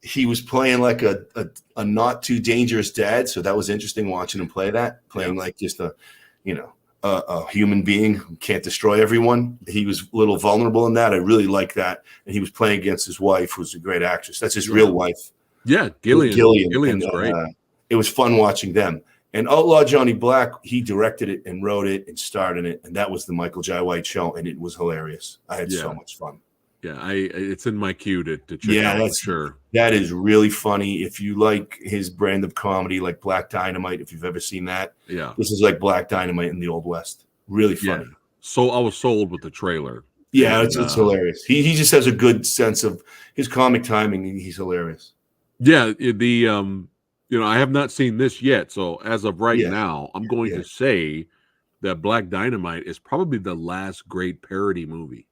he was playing like a not too dangerous dad, so that was interesting watching him playing like just a human being who can't destroy everyone. He was a little vulnerable in that. I really like that. And he was playing against his wife, who's a great actress. That's his real wife. Yeah, Gillian's great. It was fun watching them. And Outlaw Johnny Black, he directed it and wrote it and starred in it, and that was the Michael Jai White show, and it was hilarious. I had so much fun. Yeah, it's in my queue to check out. That's sure. That is really funny. If you like his brand of comedy, like Black Dynamite, if you've ever seen that, this is like Black Dynamite in the Old West. Really funny. Yeah. So I was sold with the trailer. Yeah, it's hilarious. He just has a good sense of his comic timing, and he's hilarious. Yeah, I have not seen this yet. So as of right now, I'm going to say that Black Dynamite is probably the last great parody movie.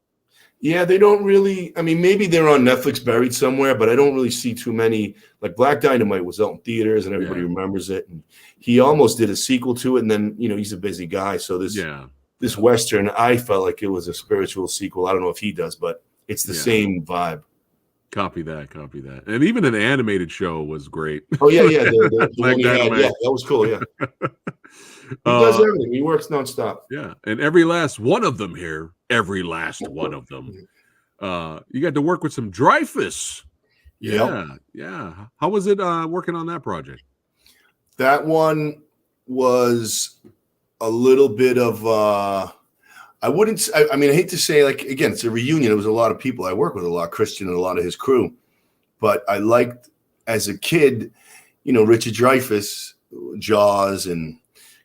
Yeah, they don't really. I mean, maybe they're on Netflix buried somewhere, but I don't really see too many. Like Black Dynamite was out in theaters, and everybody remembers it. And he almost did a sequel to it, and then he's a busy guy, so this Western, I felt like it was a spiritual sequel. I don't know if he does, but it's the same vibe. Copy that. And even an animated show was great. Oh yeah, the Black Dynamite. Yeah, that was cool. Yeah. He does everything. He works nonstop. Yeah, and every last one of them here. Every last one of them. You got to work with some Dreyfuss. Yeah. How was it working on that project? That one was a little bit of I hate to say, like, again, it's a reunion. It was a lot of people. I work with a lot, Christian and a lot of his crew. But I liked, as a kid, Richard Dreyfuss, Jaws, and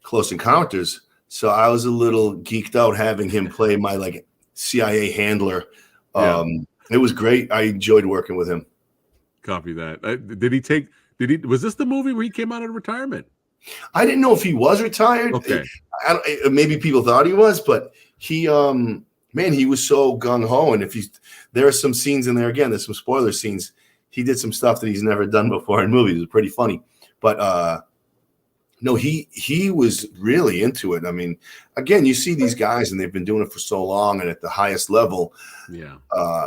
Close Encounters. So I was a little geeked out having him play my like CIA handler. It was great. I enjoyed working with him. Copy that. Was this the movie where he came out of retirement? I didn't know if he was retired. Okay. Maybe people thought he was, but he was so gung-ho. And there are some scenes in there, again, there's some spoiler scenes. He did some stuff that he's never done before in movies. It was pretty funny. But no, he was really into it. I mean, again, you see these guys and they've been doing it for so long and at the highest level. Yeah.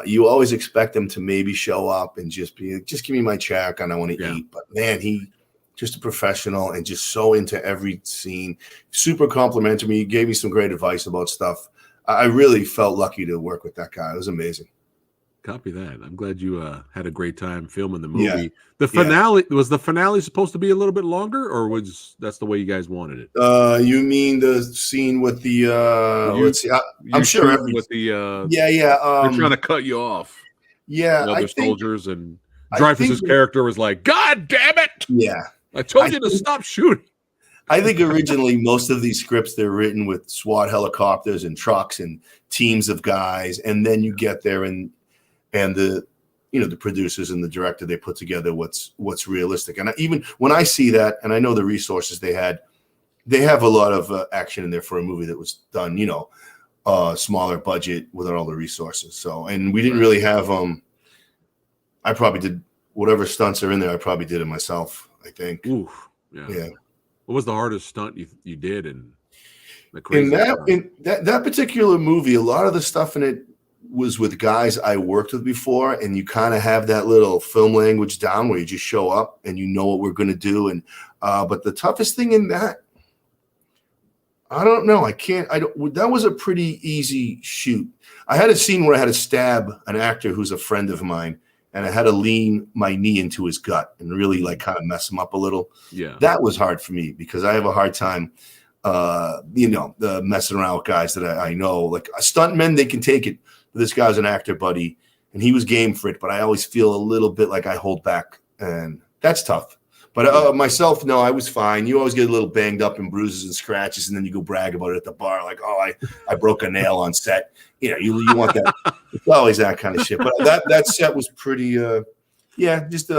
You always expect them to maybe show up and just give me my check and I want to eat. But man, he just a professional and just so into every scene. Super complimentary. He gave me some great advice about stuff. I really felt lucky to work with that guy. It was amazing. Copy that. I'm glad you had a great time filming the Yeah. movie. The finale was the finale supposed to be a little bit longer, or was that's the way you guys wanted it? You mean the scene with the let's see. I'm sure shooting with the yeah. they're trying to cut you off. Yeah, The I other think soldiers and I Dreyfus's think- character was like, "God damn it! yeah. I told I you to think- stop shooting." I think originally most of these scripts they're written with SWAT helicopters and trucks and teams of guys, and then you get there and the the producers and the director they put together what's realistic. And even when I see that, and I know the resources they have a lot of action in there for a movie that was done, smaller budget without all the resources. So, and we didn't really have I probably did whatever stunts are in there. I probably did it myself. I think. Oof, Yeah. What was the hardest stunt you did in the In crazy? that particular movie, a lot of the stuff in it was with guys I worked with before, and you kind of have that little film language down where you just show up and you know what we're going to do. And but the toughest thing in that, I don't know. That was a pretty easy shoot. I had a scene where I had to stab an actor who's a friend of mine, and I had to lean my knee into his gut and really like kind of mess him up a little. Yeah, that was hard for me because I have a hard time, the messing around with guys that I know. Like stuntmen, they can take it. This guy's an actor buddy, and he was game for it. But I always feel a little bit like I hold back, and that's tough. But myself, no, I was fine. You always get a little banged up and bruises and scratches, and then you go brag about it at the bar, like, "Oh, I broke a nail on set." You want that. It's always that kind of shit. But that set was pretty. Just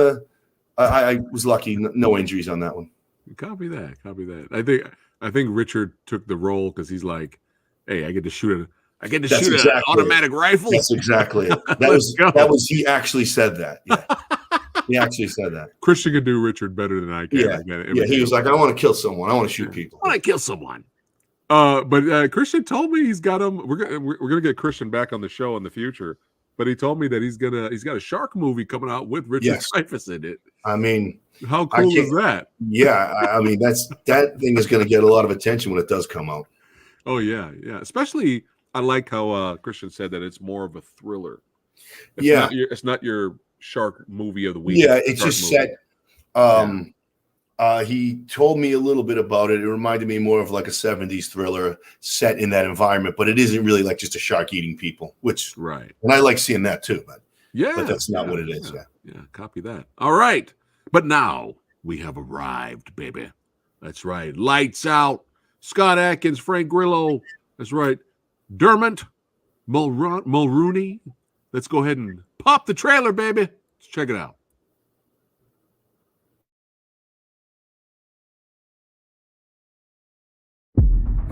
I was lucky, no injuries on that one. Copy that. I think Richard took the role because he's like, "Hey, I get to shoot an automatic rifle." That's exactly it. That was he actually said that. Yeah. He actually said that. Christian could do Richard better than I can. Yeah. He was like, "I want to kill someone. I want to shoot people. I want to kill someone." But Christian told me he's got him. We're gonna get Christian back on the show in the future. But he told me that he's got a shark movie coming out with Richard Dreyfuss in it. I mean, how cool is that? Yeah, I mean that thing is going to get a lot of attention when it does come out. Oh yeah. Especially, I like how Christian said that it's more of a thriller. It's not your shark movie of the week. Yeah, it's just set. He told me a little bit about it. It reminded me more of like a 70s thriller set in that environment, but it isn't really like just a shark eating people, which right. And I like seeing that too, but that's not what it is. Yeah, copy that. All right. But now we have arrived, baby. That's right. Lights out. Scott Adkins, Frank Grillo. That's right. Dermot Mulrooney. Let's go ahead and pop the trailer, baby. Let's check it out.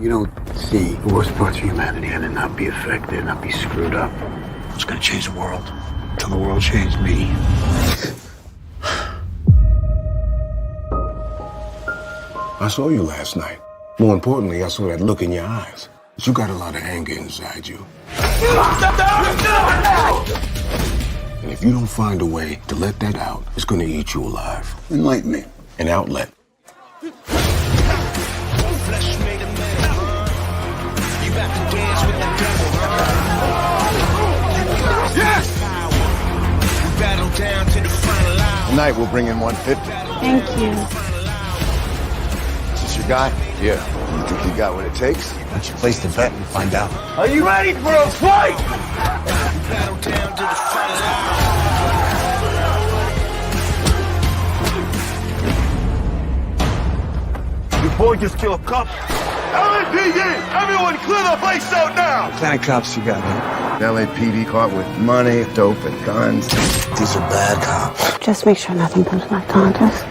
You don't see the worst parts of humanity and it not be affected, not be screwed up. I was gonna change the world until the world changed me. I saw you last night. More importantly, I saw that look in your eyes. You got a lot of anger inside you. And if you don't find a way to let that out, it's gonna eat you alive. Enlighten me. An outlet. Tonight we'll bring in 150. Thank you. Is this your guy? Yeah. You think you got what it takes? Why don't you place the bet and find out? Are you ready for a fight? Your boy just killed a cop. LAPD! Everyone clear the place out now! What kind of cops you got, man? LAPD caught with money, dope, and guns. These are bad cops. Just make sure nothing comes back to haunt us.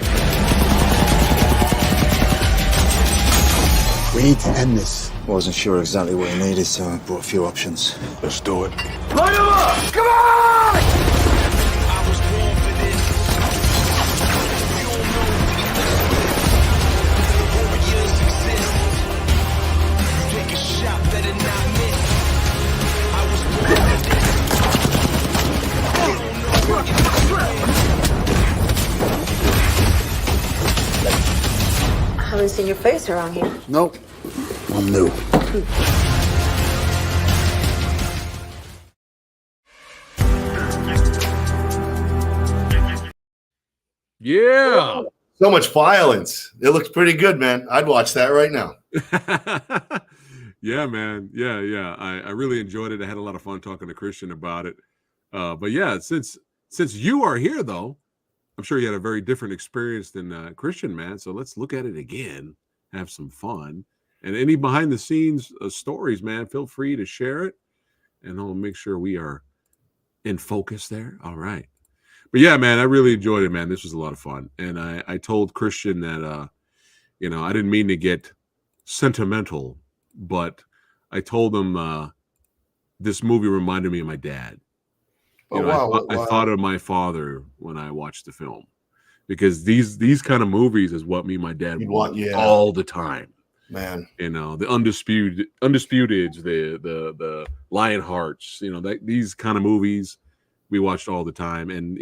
We need to end this. Wasn't sure exactly what he needed, so I brought a few options. Let's do it. Light him up! Come on! I haven't seen your face around here. Nope. I'm new. Yeah. So much violence. It looks pretty good, man. I'd watch that right now. Yeah, man. Yeah. I really enjoyed it. I had a lot of fun talking to Christian about it. But yeah, since you are here though, I'm sure you had a very different experience than Christian, man. So let's look at it again, have some fun, and any behind the scenes stories, man. Feel free to share it, and I'll make sure we are in focus there. All right. But yeah, man, I really enjoyed it, man. This was a lot of fun. And I told Christian that, I didn't mean to get sentimental, but I told him this movie reminded me of my dad. I thought of my father when I watched the film because these kind of movies is what me and my dad watch all the time. Man, the Undisputeds, the Lionhearts, these kind of movies we watched all the time, and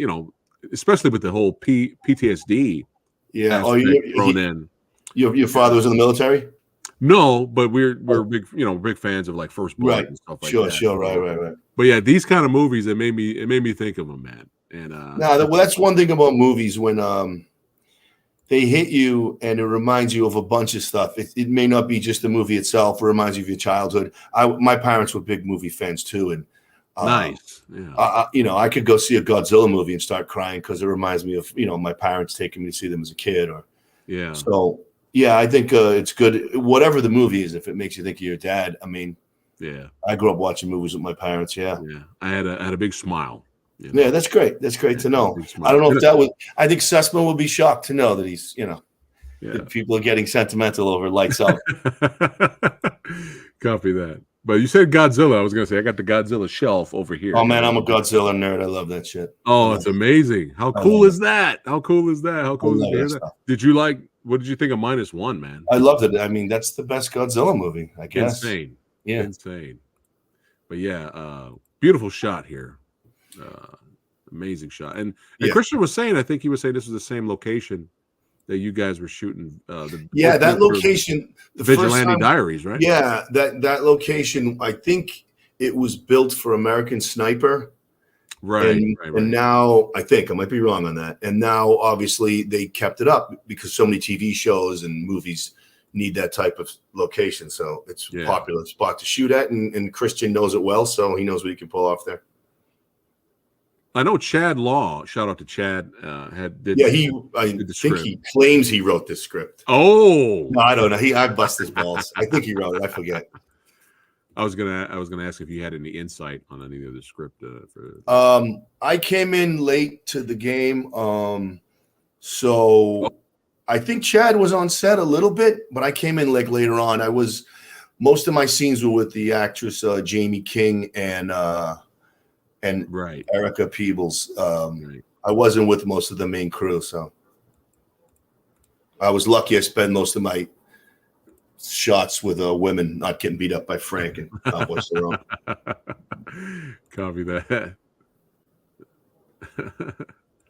especially with the whole PTSD. Yeah. Thrown in. Your father was in the military? No, but we're big big fans of like First Blood and stuff like that. Sure, right. But yeah, these kind of movies it made me think of them, man. And that's one thing about movies when they hit you and it reminds you of a bunch of stuff. It may not be just the movie itself; it reminds you of your childhood. My parents were big movie fans too, and nice. Yeah. I could go see a Godzilla movie and start crying because it reminds me of my parents taking me to see them as a kid. So yeah, I think it's good. Whatever the movie is, if it makes you think of your dad. I mean, yeah, I grew up watching movies with my parents. Yeah. I had a big smile. Yeah, that's great. That's great to know. I don't know if that was. I think Sussman would be shocked to know that he's that people are getting sentimental over Lights Out. Copy that. But you said Godzilla. I was gonna say I got the Godzilla shelf over here. Oh man, I'm a Godzilla nerd. I love that shit. Oh, it's amazing. How cool is that? How cool is that? How cool is that? Did you like? What did you think of -1, man? I loved it. I mean, that's the best Godzilla movie, I guess. Insane. Yeah, insane. But yeah, beautiful shot here. Amazing shot. And Christian was saying, I think he was saying this was the same location that you guys were shooting. That location, the Vigilante Diaries, right? Yeah, that location. I think it was built for American Sniper. Right. And now I think I might be wrong on that. And now obviously they kept it up because so many TV shows and movies need that type of location. So it's a popular spot to shoot at, and Christian knows it well, so he knows what he can pull off there. I know Chad Law. Shout out to Chad. I think he claims he wrote this script. Oh, no, I don't know. I bust his balls. I think he wrote it. I forget. I was gonna ask if you had any insight on any of the script. I came in late to the game, so I think Chad was on set a little bit, but I came in like later on. Most of my scenes were with the actress Jamie King and Erica Peebles. I wasn't with most of the main crew, so I was lucky. I spent most of my shots with women not getting beat up by Frank and Cowboy Cerrone. Copy that.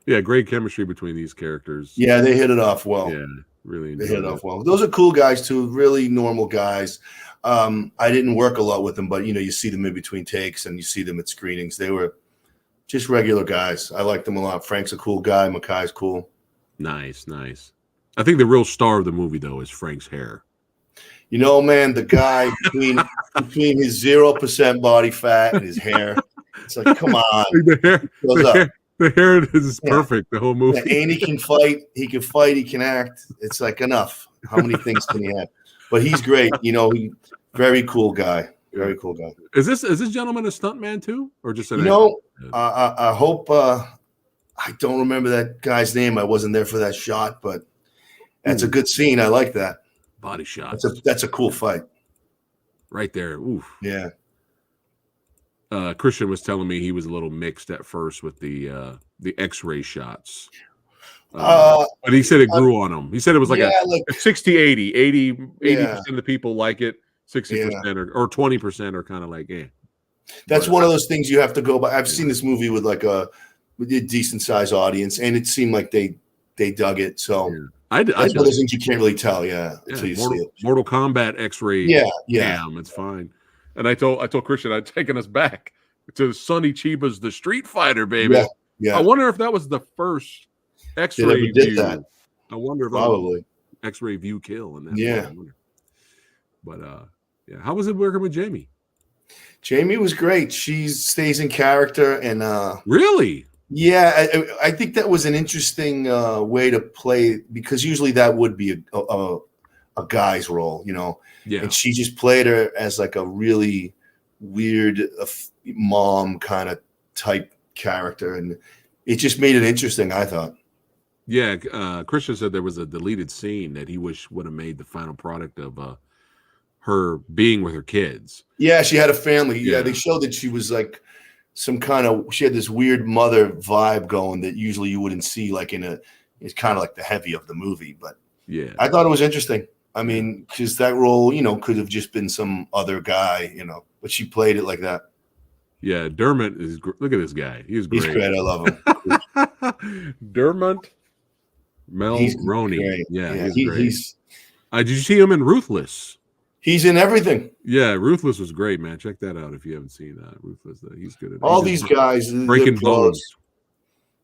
Yeah, great chemistry between these characters. Yeah, they hit it off well. Yeah, really. They hit it off well. Those are cool guys too, really normal guys. I didn't work a lot with them, but you see them in between takes and you see them at screenings. They were just regular guys. I liked them a lot. Frank's a cool guy. Makai's cool. Nice. I think the real star of the movie though is Frank's hair. Man, the guy between his 0% body fat and his hair, it's like, come on. The hair is perfect. The whole movie. And he can fight. He can act. It's like enough. How many things can he have? But he's great. He very cool guy. Very cool guy. Is this gentleman a stuntman too, or just an? I hope. I don't remember that guy's name. I wasn't there for that shot, but that's a good scene. I like that. Body shots. That's a cool fight. Right there. Oof. Yeah. Christian was telling me he was a little mixed at first with the X-ray shots. But he said it grew on him. He said it was like a 60-80. 80% of the people like it. 60% or 20% are kind of like, That's one of those things you have to go by. I've seen this movie with like a decent size audience, and it seemed like they dug it. So that's one of those things you can't really tell, until you see it. Mortal Kombat X-ray. Damn, it's fine. And I told Christian I'd taken us back to Sonny Chiba's The Street Fighter, baby. Yeah. I wonder if that was the first X-ray did view. that. I wonder if Probably. X-ray view kill in that. Yeah. One, but yeah. How was it working with Jamie? Jamie was great. She stays in character, and Really? yeah, I think that was an interesting way to play, because usually that would be a guy's role, you know. Yeah. And she just played her as like a really weird mom kind of type character, and it just made it interesting, I thought. Yeah, Christian said there was a deleted scene that he wished would have made the final product of her being with her kids. Yeah, she had a family. Yeah. Yeah, they showed that she was like she had this weird mother vibe going that usually you wouldn't see like it's kind of like the heavy of the movie. But yeah, I thought it was interesting. I mean, because that role, you know, could have just been some other guy, you know, but she played it like that. Yeah, Dermot is. Look at this guy. He's great. He's great. I love him. Dermot He's Mulroney. great. Yeah, he's great. He's did you see him in Ruthless? He's in everything. Yeah, Ruthless was great, man. Check that out if you haven't seen Ruthless. He's good at all these guys. breaking bones.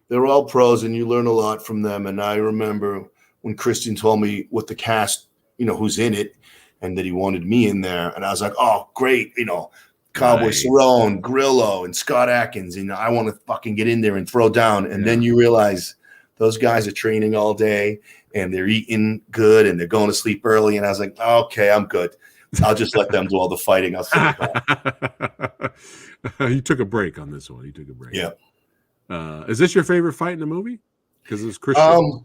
They're all pros, and you learn a lot from them. And I remember when Christian told me what the cast, you know, who's in it, and that he wanted me in there, and I was like, oh, great, you know, Cowboy Sloan, Grillo, and Scott Atkins, and I want to fucking get in there and throw down. And then you realize those guys are training all day, and they're eating good, and they're going to sleep early. And I was like, okay, I'm good. I'll just let them do all the fighting. I'll sit back. You took a break on this one. You took a break. Yeah. Is this your favorite fight in the movie? Because it's Christian.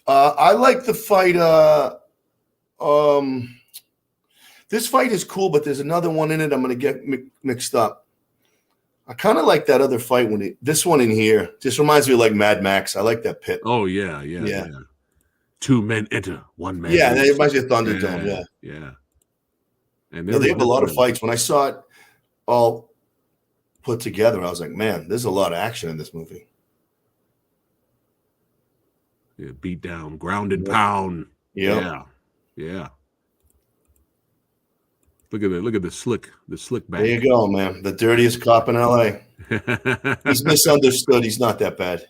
I like the fight. This fight is cool, but there's another one in it. I'm going to get mixed up. I kind of like that other fight this one in here just reminds me of like Mad Max. I like that pit. Oh yeah. Two men enter, one man. Yeah, that reminds me of Thunderdome. Yeah. And they have a lot of fights. When I saw it all put together, I was like, man, there's a lot of action in this movie. Yeah, beat down, ground and pound. Yeah. Look at it. Look at the slick back. There you go, man. The dirtiest cop in LA. He's misunderstood. He's not that bad.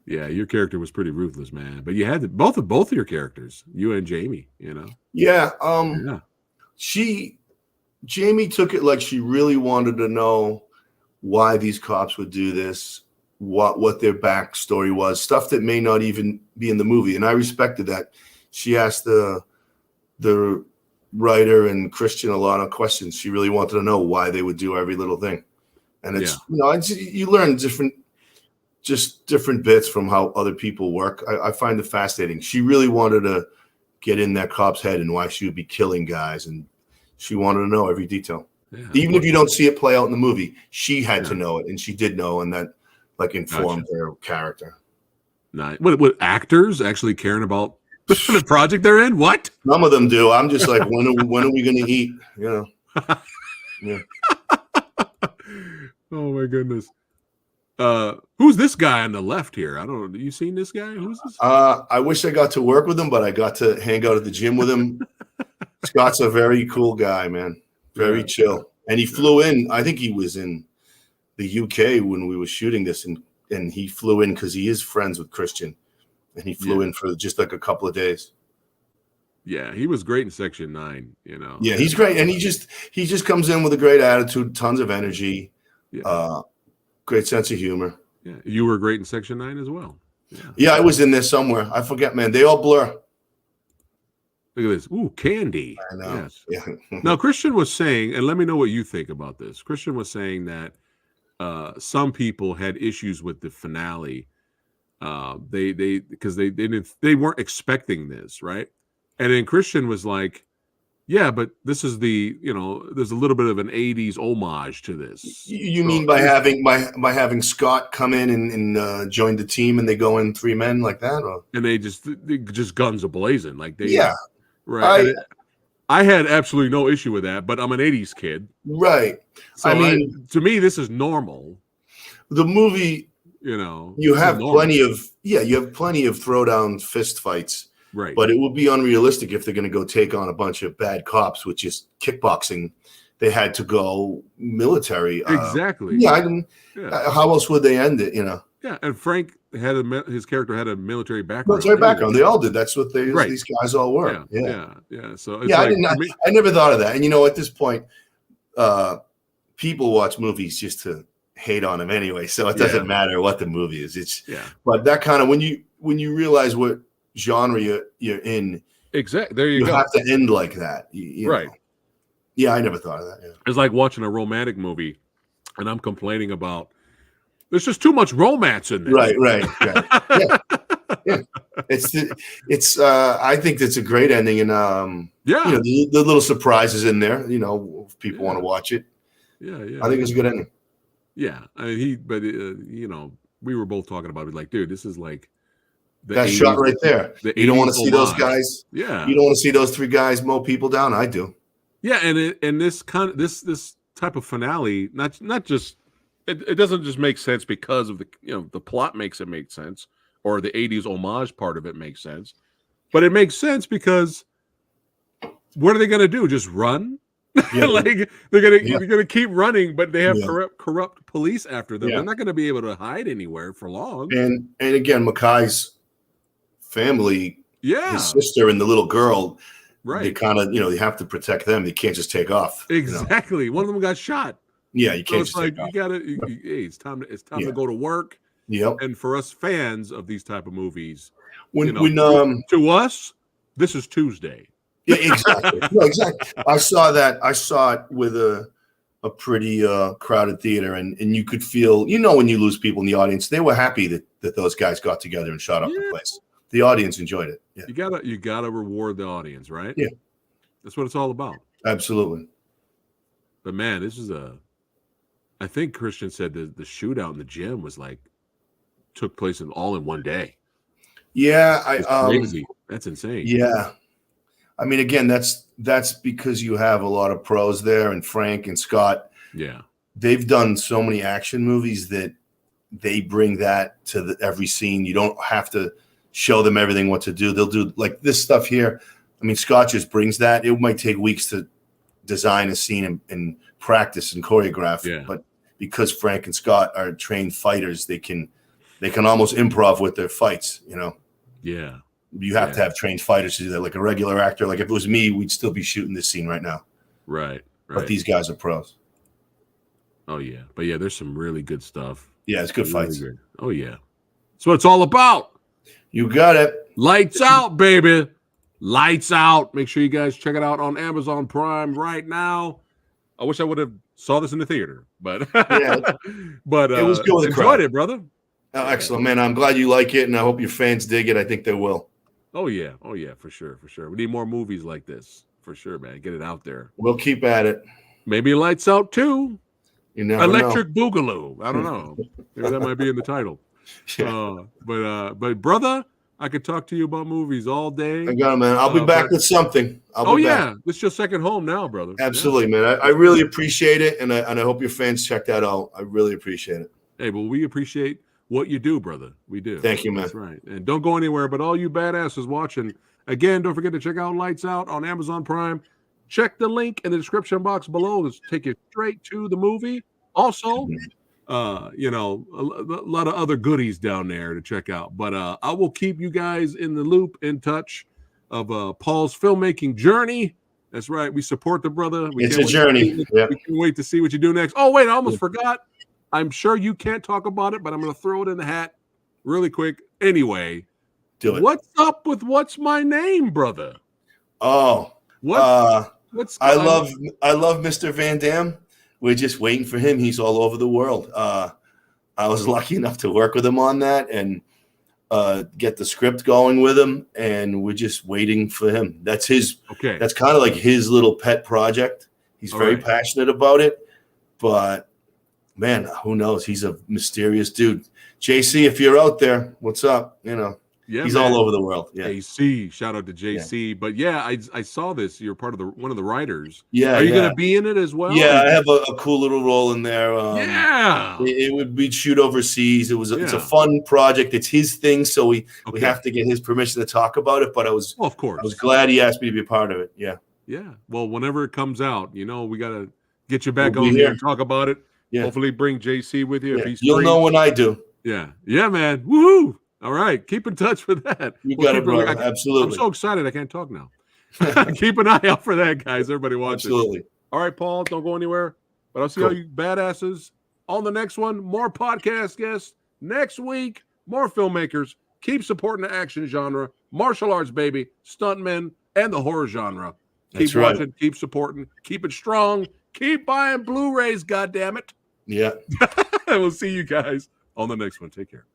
Yeah, your character was pretty ruthless, man. But you had both of your characters, you and Jamie, you know. Yeah. Jamie took it like she really wanted to know why these cops would do this, what their backstory was, stuff that may not even be in the movie. And I respected that. She asked the writer and Christian a lot of questions. She really wanted to know why they would do every little thing. And it's, you know, you learn different bits from how other people work. I find it fascinating. She really wanted to get in that cop's head and why she would be killing guys. And she wanted to know every detail. Yeah, even if you don't see it play out in the movie, she had to know it. And she did know, and that like informed their character. Nice. What actors actually caring about the project they're in? What? Some of them do. I'm just like, when are we going to eat? You know? Yeah. Oh my goodness. Who's this guy on the left here? You seen this guy? Who's this? I wish I got to work with him, but I got to hang out at the gym with him. Scott's a very cool guy, man. Very chill. And he flew in. I think he was in the UK when we were shooting this, and he flew in because he is friends with Christian, and he flew in for just like a couple of days. Yeah, he was great in Section 9. You know. Yeah, he's great, and he just comes in with a great attitude, tons of energy, great sense of humor. Yeah, you were great in Section 9 as well. Yeah, I was in there somewhere. I forget, man. They all blur. Look at this. Ooh, candy. I know. Yes. Yeah. Now, Christian was saying, and let me know what you think about this. Christian was saying that some people had issues with the finale. Because they weren't expecting this, right? And then Christian was like, yeah, but this is there's a little bit of an 80s homage to this. You mean by having Scott come in and join the team, and they go in 3 men like that? Or? And they just guns a-blazing. Like right. I had absolutely no issue with that, but I'm an 80s kid. Right. So I mean, to me, this is normal. The movie, you have plenty of throwdown fist fights. Right. But it would be unrealistic if they're going to go take on a bunch of bad cops with just kickboxing they had to go military. Exactly. Yeah, I didn't. Yeah. How else would they end it? Yeah, and Frank had his character had a military background. Military background. They all did. That's what these guys all were. Yeah. So it's yeah, like, I never thought of that. And at this point, people watch movies just to hate on them anyway. So it doesn't matter what the movie is. But that kind of when you realize what genre you're in, exactly. There you go. You have to end like that. Right. Know. Yeah, I never thought of that. Yeah. It's like watching a romantic movie, and I'm complaining about there's just too much romance in there. Right. Yeah. It's I think that's a great ending, and the little surprises in there. If people want to watch it. Yeah. I think it's a good ending. Yeah, I mean, we were both talking about it. Like, dude, this is like that shot right there. You don't want to see those guys. Yeah, you don't want to see those 3 guys mow people down. I do. Yeah, and this type of finale, not just it doesn't just make sense because of the plot makes it make sense, or the 80s homage part of it makes sense, but it makes sense because what are they going to do? Just run? Like they're gonna keep running, but they have corrupt police after them. They're not going to be able to hide anywhere for long. And again, Mackay's family, his sister and the little girl, they kind of they have to protect them. They can't just take off. Exactly. One of them got shot. Yeah, you can't. So it's like you gotta. Hey, it's time to go to work. Yep. And for us fans of these type of movies, to us, this is Tuesday. Yeah, exactly. No, exactly. I saw it with a pretty crowded theater, and you could feel, when you lose people in the audience, they were happy that those guys got together and shot up the place. The audience enjoyed it. Yeah. You gotta reward the audience, right? Yeah. That's what it's all about. Absolutely. But man, this is I think Christian said the shootout in the gym was took place all in one day. Yeah, crazy. That's insane. Yeah. I mean, again, that's because you have a lot of pros there, and Frank and Scott. Yeah, they've done so many action movies that they bring that to every scene. You don't have to show them everything what to do. They'll do like this stuff here. I mean, Scott just brings that. It might take weeks to design a scene and practice and choreograph, but because Frank and Scott are trained fighters, they can almost improv with their fights. Yeah. You have to have trained fighters to do that. Like a regular actor, like if it was me, we'd still be shooting this scene right now. Right. But these guys are pros. Oh yeah, but yeah, there's some really good stuff. Yeah, it's good fights. Good. Oh yeah, that's what it's all about. You got it. Lights out, baby. Lights out. Make sure you guys check it out on Amazon Prime right now. I wish I would have saw this in the theater, but but it was good with the crowd. Enjoyed it, brother. Oh, excellent, man. I'm glad you like it, and I hope your fans dig it. I think they will. Oh yeah, for sure. We need more movies like this, for sure, man. Get it out there. We'll keep at it. Maybe Lights Out too. You never Electric Boogaloo. I don't know. Maybe that might be in the title. But brother, I could talk to you about movies all day. I got it, man. I'll be back with something. I'll be back. This is your second home now, brother. Absolutely, man. I really appreciate it, and I hope your fans check that out. I really appreciate it. Hey, well, we appreciate what you do, brother. We do. Thank you, man. That's right. And don't go anywhere, but all you badasses watching, again, don't forget to check out Lights Out on Amazon Prime. Check the link in the description box below. Let's take you straight to the movie. Also, a lot of other goodies down there to check out. But I will keep you guys in the loop, in touch of Paul's filmmaking journey. That's right. We support the brother. It's a journey. We can't wait to see what you do next. Oh, wait, I almost forgot. I'm sure you can't talk about it, but I'm going to throw it in the hat really quick. Anyway, do it. What's up with What's My Name, brother? Oh, what's I love Mr. Van Damme. We're just waiting for him. He's all over the world. I was lucky enough to work with him on that and get the script going with him, and we're just waiting for him. That's his. Okay. That's kind of like his little pet project. He's very passionate about it, but. Man, who knows? He's a mysterious dude. JC, if you're out there, what's up? He's all over the world. Yeah. JC, shout out to JC. But I saw this. You're part of one of the writers. Yeah. Are you going to be in it as well? Yeah, I have a cool little role in there. We'd shoot overseas. It's a fun project. It's his thing, so we have to get his permission to talk about it. But of course, I was glad he asked me to be a part of it. Yeah. Yeah. Well, whenever it comes out, we got to get you back We'll be on here here. and talk about it. Yeah. Hopefully bring JC with you if he's You'll free. know when I do. Yeah. Yeah, man. Woohoo. All right. Keep in touch for that. You got it, keep brother. I'm Absolutely. so excited. I can't talk now. Keep an eye out for that, guys. Everybody watching. Absolutely. All right, Paul. Don't go anywhere. But I'll see all you badasses on the next one. More podcast guests next week. More filmmakers. Keep supporting the action genre, martial arts, baby, stuntmen, and the horror genre. Keep watching. Keep supporting. Keep it strong. Keep buying Blu-rays, goddammit. Yeah. And we'll see you guys on the next one. Take care.